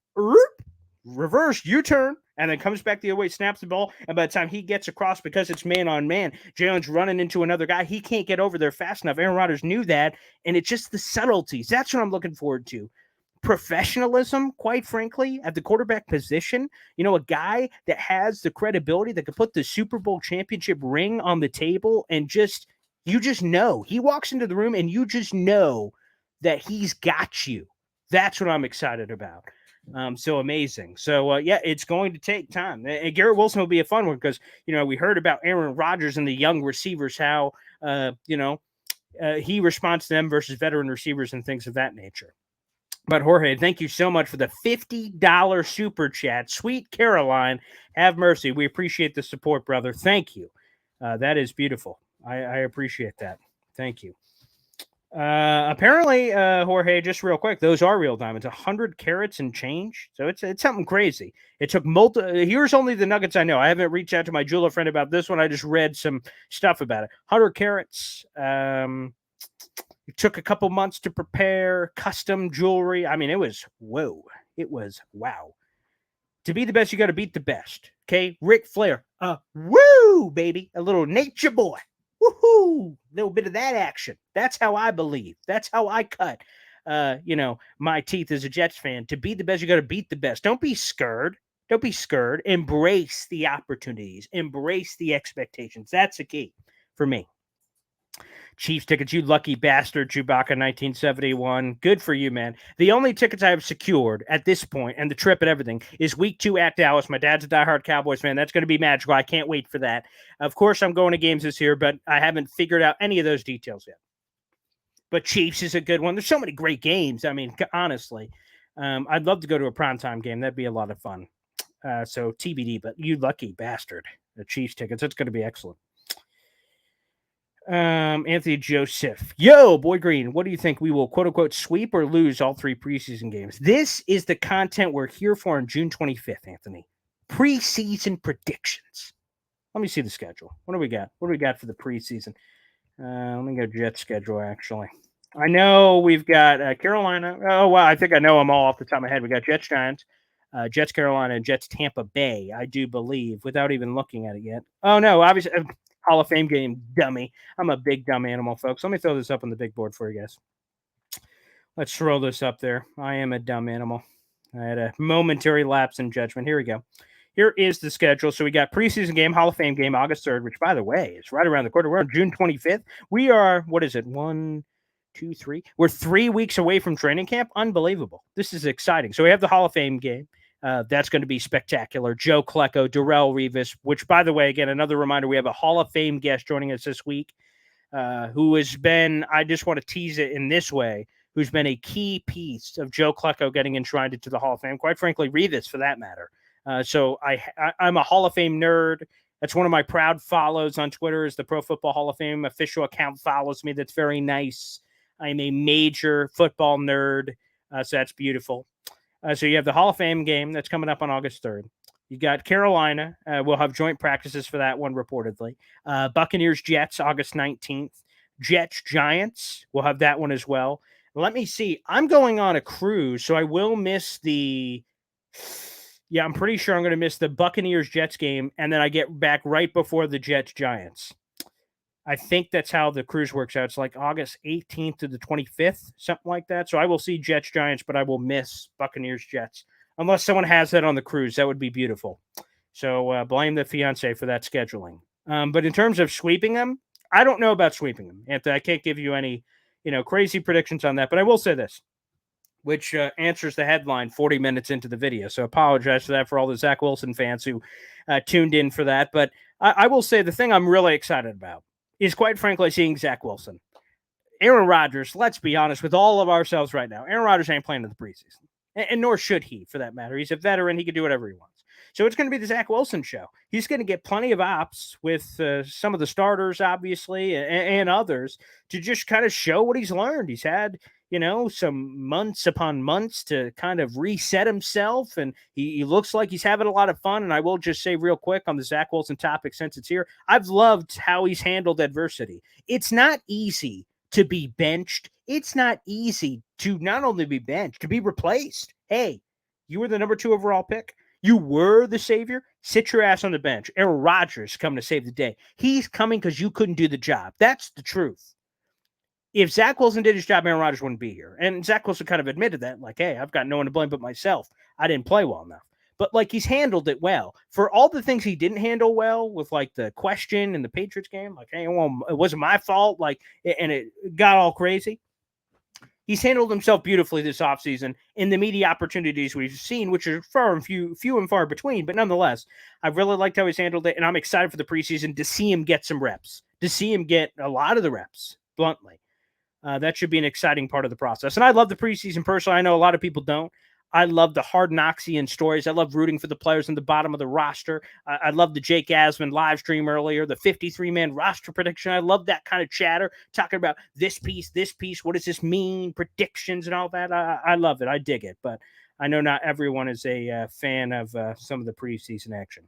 reverse, U-turn, and then comes back the other way, snaps the ball. And by the time he gets across, because it's man on man, Jalen's running into another guy. He can't get over there fast enough. Aaron Rodgers knew that. And it's just the subtleties. That's what I'm looking forward to. Professionalism, quite frankly, at the quarterback position. A guy that has the credibility that could put the Super Bowl championship ring on the table, and you just know. He walks into the room and you just know that he's got you. That's what I'm excited about. So amazing. So, it's going to take time. And Garrett Wilson will be a fun one because, we heard about Aaron Rodgers and the young receivers, how, he responds to them versus veteran receivers and things of that nature. But Jorge, thank you so much for the $50 super chat. Sweet Caroline, have mercy. We appreciate the support, brother. Thank you. That is beautiful. I appreciate that. Thank you. Apparently, Jorge, just real quick, those are real diamonds. 100 carats and change. So it's something crazy. It took here's only the nuggets I know. I haven't reached out to my jeweler friend about this one. I just read some stuff about it. 100 carats. It took a couple months to prepare, custom jewelry. I mean, it was whoa. It was wow. To be the best, you got to beat the best. Okay, Ric Flair. Woo, baby. A little nature boy. Woohoo. A little bit of that action. That's how I believe. That's how I cut, my teeth as a Jets fan. To be the best, you got to beat the best. Don't be scared. Don't be scared. Embrace the opportunities. Embrace the expectations. That's the key for me. Chiefs tickets, you lucky bastard, Chewbacca 1971. Good for you, man. The only tickets I have secured at this point, and the trip and everything, is week 2 at Dallas. My dad's a diehard Cowboys fan. That's going to be magical. I can't wait for that. Of course, I'm going to games this year, but I haven't figured out any of those details yet. But Chiefs is a good one. There's so many great games. I mean, honestly, I'd love to go to a primetime game. That'd be a lot of fun. So TBD, but you lucky bastard. The Chiefs tickets. It's going to be excellent. Anthony Joseph. Yo, Boy Green, what do you think? We will quote unquote sweep or lose all 3 preseason games? This is the content we're here for on June 25th, Anthony. Preseason predictions. Let me see the schedule. What do we got? What do we got for the preseason? Let me go Jets schedule, actually. I know we've got Carolina. Oh, wow. I think I know them all off the top of my head. We got Jets Giants, Jets Carolina, and Jets Tampa Bay, I do believe, without even looking at it yet. Oh, no, obviously. Hall of Fame game, dummy. I'm a big dumb animal, folks. Let me throw this up on the big board for you guys. Let's throw this up there. I am a dumb animal. I had a momentary lapse in judgment. Here we go. Here is the schedule. So we got preseason game, Hall of Fame game, August 3rd, which, by the way, is right around the corner. We're on June 25th. We are, what is it, 1, 2, 3? We're 3 weeks away from training camp. Unbelievable. This is exciting. So we have the Hall of Fame game. That's going to be spectacular. Joe Klecko, Darrelle Revis, which, by the way, again, another reminder, we have a Hall of Fame guest joining us this week who has been, I just want to tease it in this way, who's been a key piece of Joe Klecko getting enshrined into the Hall of Fame. Quite frankly, Revis, for that matter. So I'm a Hall of Fame nerd. That's one of my proud follows on Twitter is the Pro Football Hall of Fame official account follows me. That's very nice. I'm a major football nerd. So that's beautiful. So you have the Hall of Fame game that's coming up on August 3rd. You got Carolina. We'll have joint practices for that one, reportedly. Buccaneers, Jets, August 19th. Jets, Giants. We'll have that one as well. Let me see. I'm going on a cruise, so I will miss the... Yeah, I'm pretty sure I'm going to miss the Buccaneers-Jets game, and then I get back right before the Jets-Giants. I think that's how the cruise works out. It's like August 18th to the 25th, something like that. So I will see Jets-Giants, but I will miss Buccaneers-Jets. Unless someone has that on the cruise, that would be beautiful. So blame the fiance for that scheduling. But in terms of sweeping them, I don't know about sweeping them, Anthony. I can't give you any, crazy predictions on that. But I will say this, which answers the headline 40 minutes into the video. So apologize for that for all the Zach Wilson fans who tuned in for that. But I will say the thing I'm really excited about is, quite frankly, seeing Zach Wilson. Aaron Rodgers, let's be honest with all of ourselves right now. Aaron Rodgers ain't playing in the preseason. And nor should he, for that matter. He's a veteran. He can do whatever he wants. So it's going to be the Zach Wilson show. He's going to get plenty of ops with some of the starters, obviously, and others to just kind of show what he's learned. He's had, some months upon months to kind of reset himself, and he looks like he's having a lot of fun. And I will just say real quick on the Zach Wilson topic, since it's here, I've loved how he's handled adversity. It's not easy to be benched. It's not easy to not only be benched, to be replaced. Hey, you were the number 2 overall pick. You were the savior. Sit your ass on the bench. Aaron Rodgers coming to save the day. He's coming because you couldn't do the job. That's the truth. If Zach Wilson did his job, Aaron Rodgers wouldn't be here. And Zach Wilson kind of admitted that, like, hey, I've got no one to blame but myself. I didn't play well enough. But, like, he's handled it well. For all the things he didn't handle well with, like, the question in the Patriots game, like, hey, well, it wasn't my fault, like, and it got all crazy. He's handled himself beautifully this offseason in the media opportunities we've seen, which are few and far between. But nonetheless, I've really liked how he's handled it, and I'm excited for the preseason to see him get some reps, to see him get a lot of the reps, bluntly. That should be an exciting part of the process. And I love the preseason personally. I know a lot of people don't. I love the hard Knoxian stories. I love rooting for the players in the bottom of the roster. I love the Jake Asman live stream earlier, the 53-man roster prediction. I love that kind of chatter, talking about this piece, what does this mean, predictions and all that. I love it. I dig it. But I know not everyone is a fan of some of the preseason action.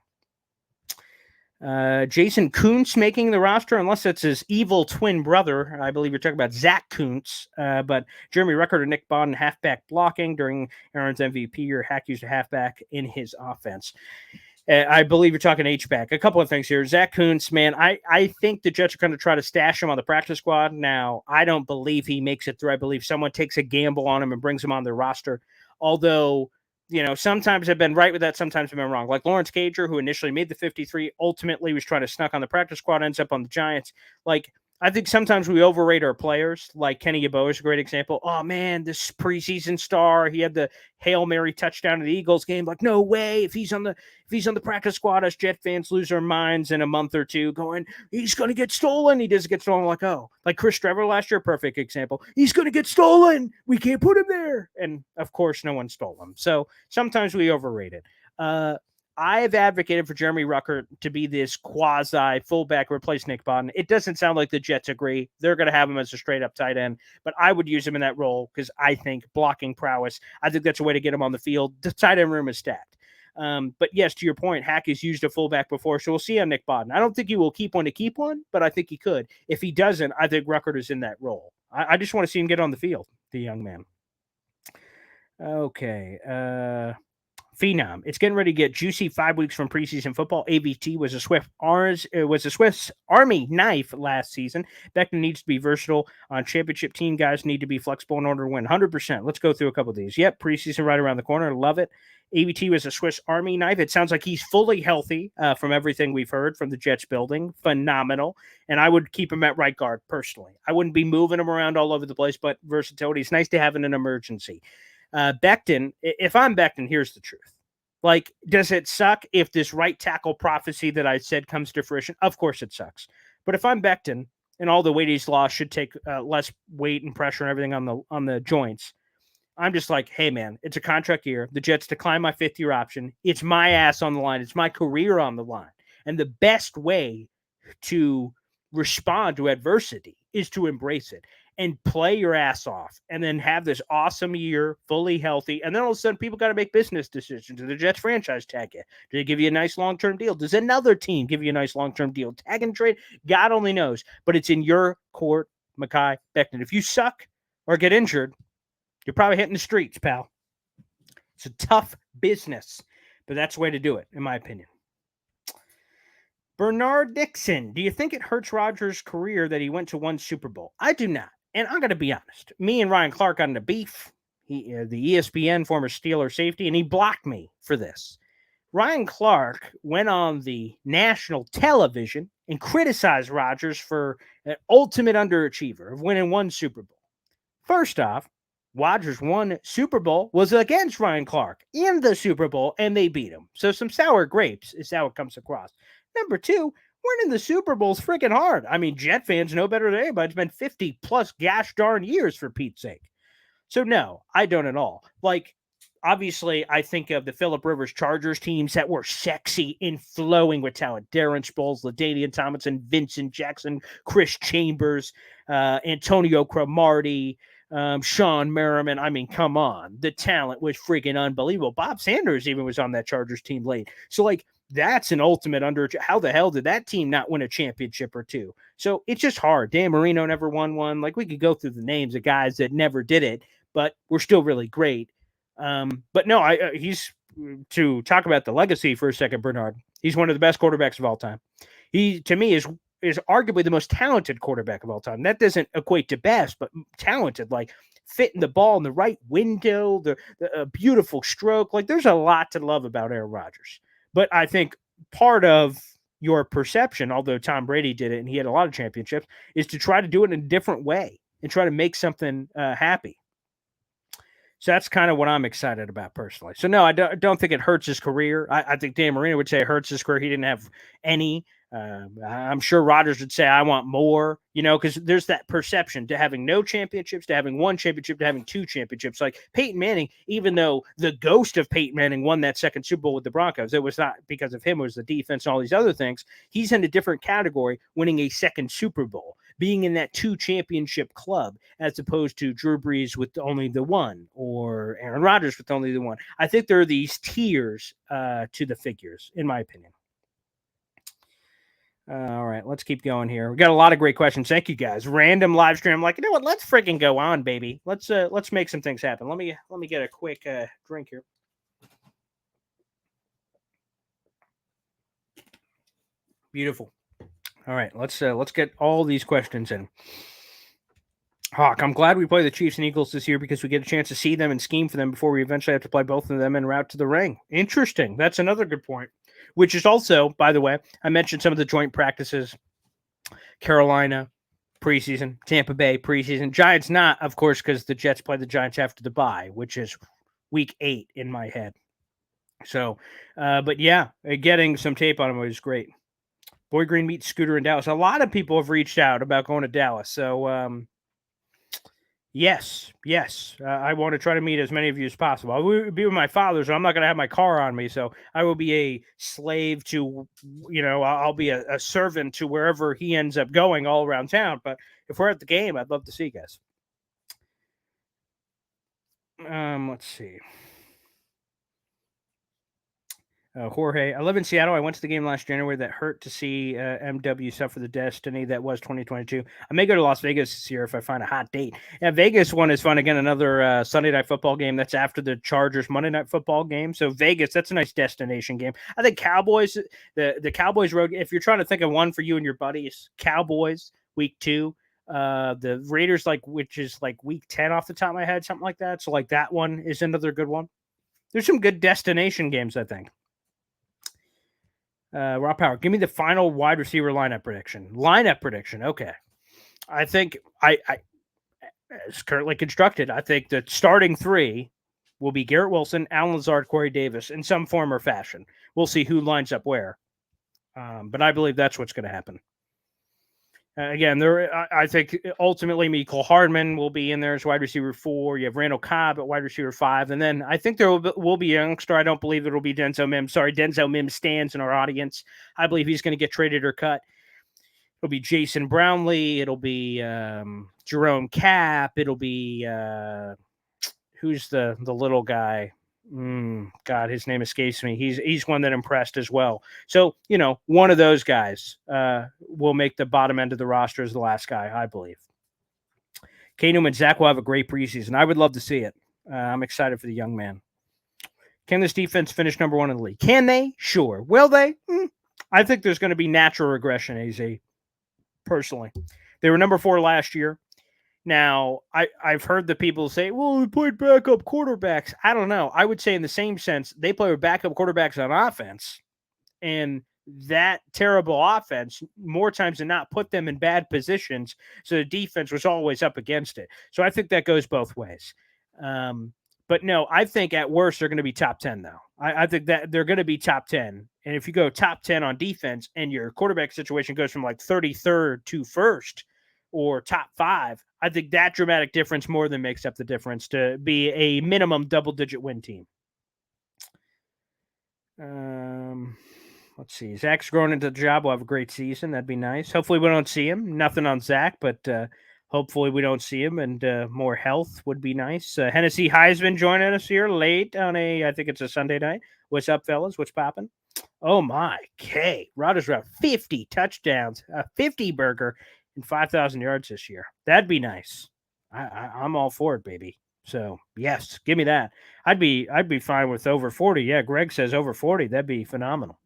Jason Kuntz making the roster, unless it's his evil twin brother. I believe you're talking about Zach Kuntz. But Jeremy Ruckert and Nick Bodden halfback blocking during Aaron's MVP year. Hack used a halfback in his offense. I believe you're talking H-back. A couple of things here. Zach Kuntz, man, I think the Jets are going to try to stash him on the practice squad. Now, I don't believe he makes it through. I believe someone takes a gamble on him and brings him on their roster. Although, sometimes I've been right with that, sometimes I've been wrong. Like Lawrence Cager, who initially made the 53, ultimately was trying to snuck on the practice squad, ends up on the Giants. Like, I think sometimes we overrate our players. Like Kenny Yeboah is a great example. Oh, man, this preseason star, he had the Hail Mary touchdown in the Eagles game. Like, no way. If he's on the practice squad, us Jet fans lose our minds in a month or two going, he's going to get stolen. He doesn't get stolen. Like, oh, like Chris Trevor last year, perfect example. He's going to get stolen. We can't put him there. And, of course, no one stole him. So sometimes we overrate it. I've advocated for Jeremy Ruckert to be this quasi fullback, replace Nick Bodden. It doesn't sound like the Jets agree. They're going to have him as a straight up tight end, but I would use him in that role because I think blocking prowess, I think that's a way to get him on the field. The tight end room is stacked. But yes, to your point, Hack has used a fullback before, so we'll see on Nick Bodden. I don't think he will keep one to keep one, but I think he could. If he doesn't, I think Ruckert is in that role. I just want to see him get on the field, the young man. Okay. Phenom. It's getting ready to get juicy 5 weeks from preseason football. AVT was a Swiss Army knife last season. Becton needs to be versatile on championship team. Guys need to be flexible in order to win. 100%. Let's go through a couple of these. Yep, preseason right around the corner. Love it. AVT was a Swiss Army knife. It sounds like he's fully healthy from everything we've heard from the Jets building. Phenomenal. And I would keep him at right guard personally. I wouldn't be moving him around all over the place, but versatility is nice to have in an emergency. Becton, if I'm Becton, here's the truth. Like, does it suck if this right tackle prophecy that I said comes to fruition? Of course it sucks. But if I'm Becton and all the weight he's lost should take less weight and pressure and everything on the joints, I'm just like, hey, man, it's a contract year. The Jets decline my 5th-year option. It's my ass on the line. It's my career on the line. And the best way to respond to adversity is to embrace it and play your ass off and then have this awesome year, fully healthy. And then all of a sudden, people got to make business decisions. Do the Jets franchise tag you? Do they give you a nice long-term deal? Does another team give you a nice long-term deal? Tag and trade? God only knows. But it's in your court, Makai Becton. If you suck or get injured, you're probably hitting the streets, pal. It's a tough business, but that's the way to do it, in my opinion. Bernard Dixon, do you think it hurts Rodgers' career that he went to 1 Super Bowl? I do not. And I'm going to be honest. Me and Ryan Clark got into beef, the ESPN former Steeler safety, and he blocked me for this. Ryan Clark went on the national television and criticized Rodgers for an ultimate underachiever of winning 1 Super Bowl. First off, Rodgers' 1 Super Bowl was against Ryan Clark in the Super Bowl, and they beat him. So some sour grapes is how it comes across. Number 2, winning the Super Bowl is freaking hard. I mean, Jet fans know better than anybody. It's been 50-plus gosh darn years, for Pete's sake. So, no, I don't at all. Like, obviously, I think of the Phillip Rivers Chargers teams that were sexy and flowing with talent. Darren Sproles, LaDainian Tomlinson, Vincent Jackson, Chris Chambers, Antonio Cromartie, Sean Merriman. I mean, come on. The talent was freaking unbelievable. Bob Sanders even was on that Chargers team late. So, like, that's an ultimate under. How the hell did that team not win a championship or 2? So it's just hard. Dan Marino never won one. Like, we could go through the names of guys that never did it, but we're still really great. But no, he's, to talk about the legacy for a second, Bernard, he's one of the best quarterbacks of all time. He, to me, is arguably the most talented quarterback of all time. That doesn't equate to best, but talented, like fitting the ball in the right window, the beautiful stroke. Like, there's a lot to love about Aaron Rodgers. But I think part of your perception, although Tom Brady did it and he had a lot of championships, is to try to do it in a different way and try to make something happy. So that's kind of what I'm excited about personally. So, no, I don't think it hurts his career. I think Dan Marino would say it hurts his career. He didn't have any. I'm sure Rodgers would say, I want more, because there's that perception to having no championships, to having 1 championship, to having 2 championships. Like Peyton Manning, even though the ghost of Peyton Manning won that 2nd Super Bowl with the Broncos, it was not because of him, it was the defense and all these other things. He's in a different category, winning a 2nd Super Bowl, being in that 2 championship club, as opposed to Drew Brees with only the 1 or Aaron Rodgers with only the 1. I think there are these tiers to the figures, in my opinion. All right, let's keep going here. We got a lot of great questions. Thank you, guys. Random live stream. I'm like, you know what? Let's freaking go on, baby. Let's make some things happen. Let me get a quick drink here. Beautiful. All right, let's get all these questions in. Hawk, I'm glad we play the Chiefs and Eagles this year because we get a chance to see them and scheme for them before we eventually have to play both of them en route to the ring. Interesting. That's another good point. Which is also, by the way, I mentioned some of the joint practices. Carolina, preseason. Tampa Bay, preseason. Giants not, of course, because the Jets play the Giants after the bye, which is week 8 in my head. So, but yeah, getting some tape on him was great. Boy Green meets Scooter in Dallas. A lot of people have reached out about going to Dallas. So, yes. I want to try to meet as many of you as possible. I will be with my father, so I'm not going to have my car on me. So I will be a slave to, I'll be a servant to wherever he ends up going all around town. But if we're at the game, I'd love to see you guys. Let's see. Jorge, I live in Seattle. I went to the game last January. That hurt to see MW suffer the destiny that was 2022. I may go to Las Vegas this year if I find a hot date. Yeah, Vegas one is fun. Again, another Sunday night football game. That's after the Chargers Monday night football game. So Vegas, that's a nice destination game. I think Cowboys, the Cowboys road, if you're trying to think of one for you and your buddies, Cowboys, week 2. The Raiders, which is week 10 off the top of my head, something like that. So that one is another good one. There's some good destination games, I think. Rob Power, give me the final wide receiver lineup prediction. Okay. I think it's currently constructed. I think the starting 3 will be Garrett Wilson, Allen Lazard, Corey Davis in some form or fashion. We'll see who lines up where. But I believe that's what's going to happen. Again, I think ultimately Mecole Hardman will be in there as wide receiver 4. You have Randall Cobb at wide receiver 5. And then I think there will be a youngster. I don't believe it'll be Denzel Mims. Sorry, Denzel Mims stands in our audience. I believe he's going to get traded or cut. It'll be Jason Brownlee. It'll be Jerome Cap. It'll be who's the little guy? God, his name escapes me. He's one that impressed as well. So, one of those guys will make the bottom end of the roster as the last guy, I believe. Keenum and Zach will have a great preseason. I would love to see it. I'm excited for the young man. Can this defense finish number 1 in the league? Can they? Sure. Will they? I think there's going to be natural regression, AZ, personally. They were number 4 last year. Now, I've heard the people say, well, we played backup quarterbacks. I don't know. I would say in the same sense, they play with backup quarterbacks on offense. And that terrible offense, more times than not, put them in bad positions. So the defense was always up against it. So I think that goes both ways. But no, I think at worst, they're going to be top 10, though. I think that they're going to be top 10. And if you go top 10 on defense and your quarterback situation goes from like 33rd to 1st or top 5, I think that dramatic difference more than makes up the difference to be a minimum double-digit win team. Let's see. Zach's growing into the job. We'll have a great season. That'd be nice. Hopefully we don't see him. Nothing on Zach, but hopefully we don't see him, and more health would be nice. Hennessy Heisman joining us here late on I think it's a Sunday night. What's up, fellas? What's popping? Oh, my. K. Rodgers got 50 touchdowns, a 50 burger, and 5,000 yards this year. That'd be nice. I'm all for it, baby. So, yes, give me that. I'd be fine with over 40. Yeah, Greg says over 40. That'd be phenomenal.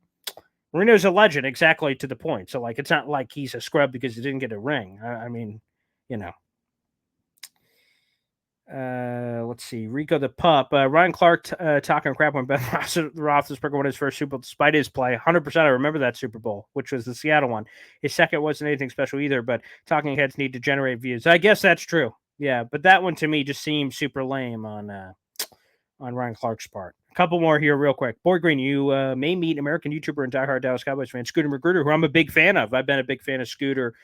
Marino's a legend, exactly to the point. So, it's not like he's a scrub because he didn't get a ring. I mean, let's see. Rico the Pup. Ryan Clark talking crap when Ben Roethlisberger won his first Super Bowl despite his play. 100% I remember that Super Bowl, which was the Seattle one. His second wasn't anything special either, but talking heads need to generate views. I guess that's true. Yeah, but that one to me just seems super lame on Ryan Clark's part. A couple more here real quick. Boy Green, you may meet American YouTuber and diehard Dallas Cowboys fan, Scooter Magruder, who I'm a big fan of. I've been a big fan of Scooter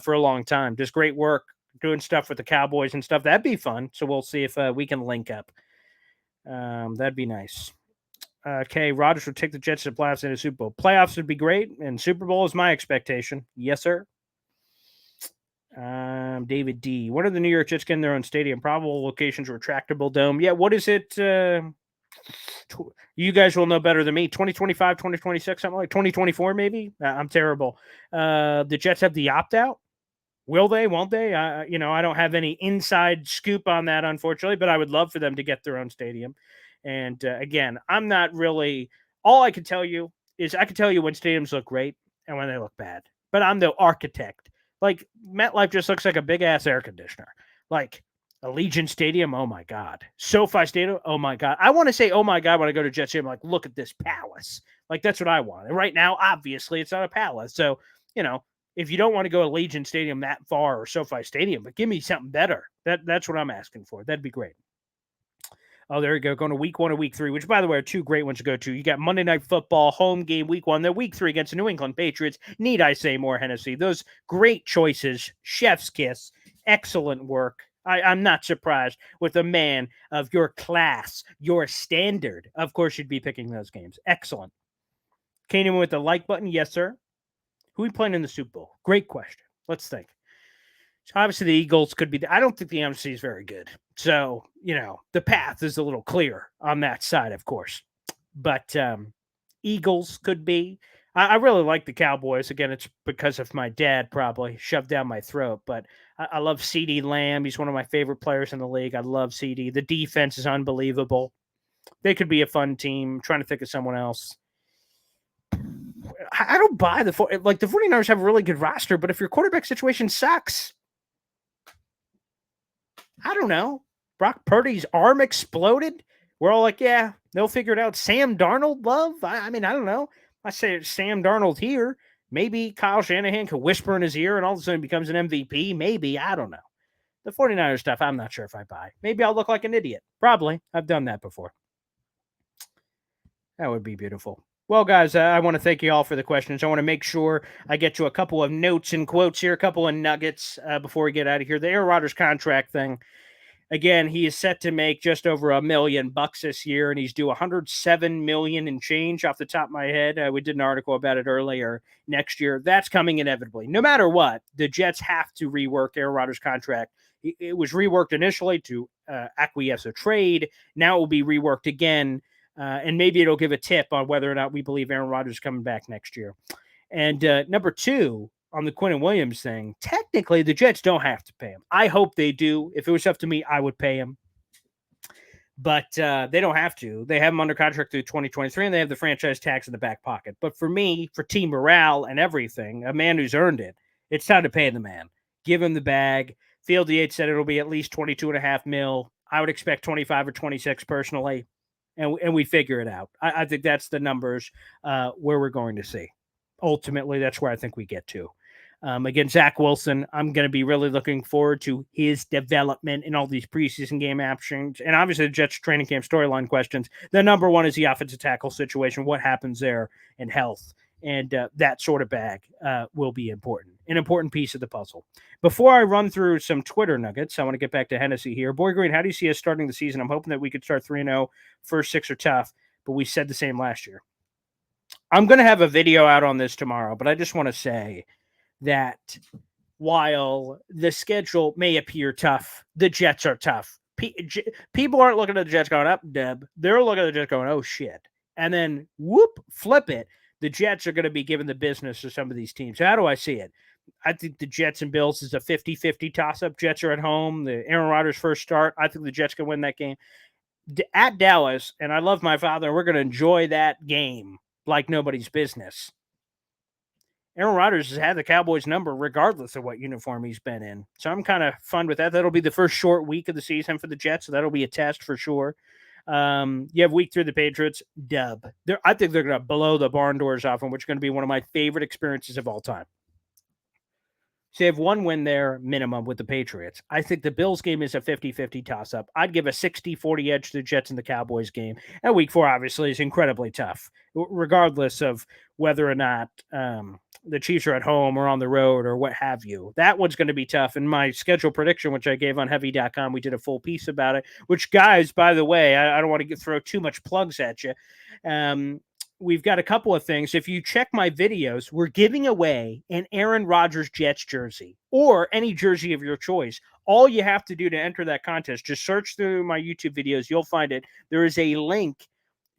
for a long time. Does great work doing stuff with the Cowboys and stuff. That'd be fun. So we'll see if we can link up. That'd be nice. Okay, Rodgers would take the Jets to the playoffs in a Super Bowl. Playoffs would be great, and Super Bowl is my expectation. Yes, sir. David D. When are the New York Jets getting their own stadium? Probable locations, retractable dome. Yeah, what is it? You guys will know better than me. 2025, 2026, something like 2024, maybe? I'm terrible. The Jets have the opt-out. Will they? Won't they? I don't have any inside scoop on that, unfortunately, but I would love for them to get their own stadium. And again, I'm not really – all I can tell you is I can tell you when stadiums look great and when they look bad. But I'm the architect. Like, MetLife just looks like a big-ass air conditioner. Like, Allegiant Stadium, oh, my God. SoFi Stadium, oh, my God. I want to say, oh, my God, when I go to Jet Stadium, like, look at this palace. Like, that's what I want. And right now, obviously, it's not a palace. So, if you don't want to go to Allegiant Stadium that far or SoFi Stadium, but give me something better. That's what I'm asking for. That'd be great. Oh, there you go. Going to week 1 or week 3, which, by the way, are two great ones to go to. You got Monday Night Football, home game, week 1. Then week 3 against the New England Patriots. Need I say more, Hennessy? Those great choices. Chef's kiss. Excellent work. I'm not surprised with a man of your class, your standard. Of course, you'd be picking those games. Excellent. Came in with the like button. Yes, sir. Who we playing in the Super Bowl? Great question. Let's think. So obviously the Eagles could be. I don't think the NFC is very good. So, the path is a little clear on that side, of course. But Eagles could be. I really like the Cowboys. Again, it's because of my dad probably shoved down my throat. But I love CeeDee Lamb. He's one of my favorite players in the league. I love CeeDee. The defense is unbelievable. They could be a fun team. I'm trying to think of someone else. I don't buy the 49ers have a really good roster, but if your quarterback situation sucks, I don't know. Brock Purdy's arm exploded. We're all like, yeah, they'll figure it out. Sam Darnold, love? I mean, I don't know. I say it's Sam Darnold here. Maybe Kyle Shanahan could whisper in his ear and all of a sudden becomes an MVP. Maybe. I don't know. The 49ers stuff, I'm not sure if I buy. Maybe I'll look like an idiot. Probably. I've done that before. That would be beautiful. Well, guys, I want to thank you all for the questions. I want to make sure I get to a couple of notes and quotes here, a couple of nuggets before we get out of here. The Aaron Rodgers contract thing. Again, he is set to make just over $1 million this year, and he's due $107 million and change off the top of my head. We did an article about it earlier. Next year, that's coming inevitably. No matter what, the Jets have to rework Aaron Rodgers' contract. It was reworked initially to acquiesce a trade. Now it will be reworked again. And maybe it'll give a tip on whether or not we believe Aaron Rodgers is coming back next year. And number two, on the Quinnen Williams thing, technically the Jets don't have to pay him. I hope they do. If it was up to me, I would pay him. But they don't have to. They have him under contract through 2023, and they have the franchise tax in the back pocket. But for me, for team morale and everything, a man who's earned it, it's time to pay the man. Give him the bag. Field D8 said it'll be at least $22.5 million. I would expect 25 or 26 personally. And we figure it out. I think that's the numbers where we're going to see. Ultimately, that's where I think we get to. Again, Zach Wilson, I'm going to be really looking forward to his development in all these preseason game actions. And obviously, the Jets training camp storyline questions. The number one is the offensive tackle situation, what happens there, and health. And that sort of bag will be important, an important piece of the puzzle. Before I run through some Twitter nuggets, I want to get back to Hennessy here. Boy Green, how do you see us starting the season? I'm hoping that we could start 3-0. First six are tough, but we said the same last year. I'm going to have a video out on this tomorrow, but I just want to say that while the schedule may appear tough, the Jets are tough. People aren't looking at the Jets going up, Deb. They're looking at the Jets going, oh, shit. And then, whoop, flip it. The Jets are going to be giving the business to some of these teams. How do I see it? I think the Jets and Bills is a 50-50 toss-up. Jets are at home. The Aaron Rodgers first start. I think the Jets can win that game. At Dallas, and I love my father, we're going to enjoy that game like nobody's business. Aaron Rodgers has had the Cowboys number regardless of what uniform he's been in. So I'm kind of fun with that. That'll be the first short week of the season for the Jets, so that'll be a test for sure. You have week 3 of the Patriots, dub. I think they're going to blow the barn doors off them, which is going to be one of my favorite experiences of all time. So you have one win there minimum with the Patriots. I think the Bills game is a 50-50 toss-up. I'd give a 60-40 edge to the Jets and the Cowboys game. And week 4, obviously, is incredibly tough, regardless of whether or not the Chiefs are at home or on the road or what have you. That one's going to be tough. And my schedule prediction, which I gave on heavy.com, we did a full piece about it, which, guys, by the way, I don't want to throw too much plugs at you. We've got a couple of things. If you check my videos, we're giving away an Aaron Rodgers Jets jersey or any jersey of your choice. All you have to do to enter that contest, just search through my YouTube videos. You'll find it. There is a link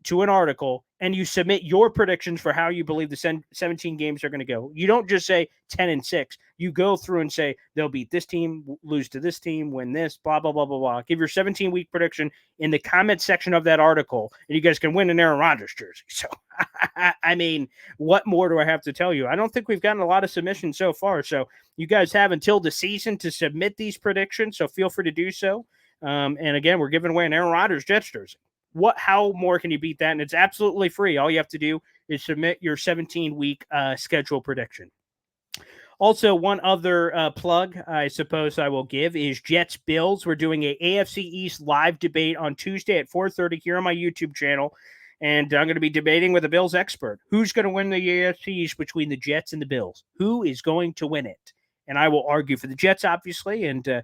to an article, and you submit your predictions for how you believe the 17 games are going to go. You don't just say 10-6. You go through and say they'll beat this team, lose to this team, win this, blah, blah, blah, blah, blah. Give your 17-week prediction in the comment section of that article, and you guys can win an Aaron Rodgers jersey. So, I mean, what more do I have to tell you? I don't think we've gotten a lot of submissions so far. So you guys have until the season to submit these predictions, so feel free to do so. And again, we're giving away an Aaron Rodgers Jets jersey. How more can you beat that? And it's absolutely free. All you have to do is submit your 17-week schedule prediction. Also, one other plug I suppose I will give is Jets Bills. We're doing a AFC East live debate on Tuesday at 4:30 here on my YouTube channel. And I'm going to be debating with a Bills expert. Who's going to win the AFC East between the Jets and the Bills? Who is going to win it? And I will argue for the Jets, obviously, and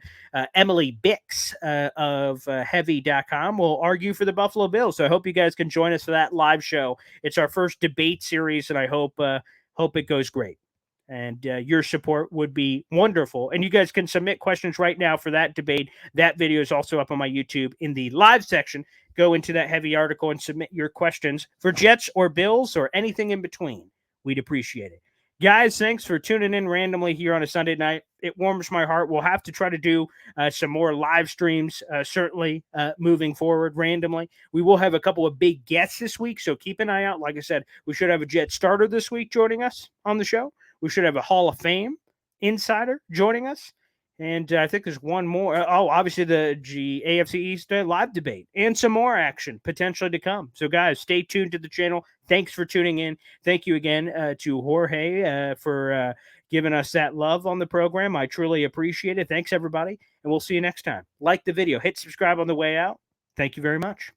Emily Bix of Heavy.com will argue for the Buffalo Bills. So I hope you guys can join us for that live show. It's our first debate series, and I hope it goes great. And your support would be wonderful. And you guys can submit questions right now for that debate. That video is also up on my YouTube in the live section. Go into that Heavy article and submit your questions for Jets or Bills or anything in between. We'd appreciate it. Guys, thanks for tuning in randomly here on a Sunday night. It warms my heart. We'll have to try to do some more live streams, certainly moving forward randomly. We will have a couple of big guests this week, so keep an eye out. Like I said, we should have a Jet starter this week joining us on the show. We should have a Hall of Fame insider joining us. And I think there's one more. Obviously the AFC East live debate and some more action potentially to come. So, guys, stay tuned to the channel. Thanks for tuning in. Thank you again to Jorge for giving us that love on the program. I truly appreciate it. Thanks, everybody. And we'll see you next time. Like the video. Hit subscribe on the way out. Thank you very much.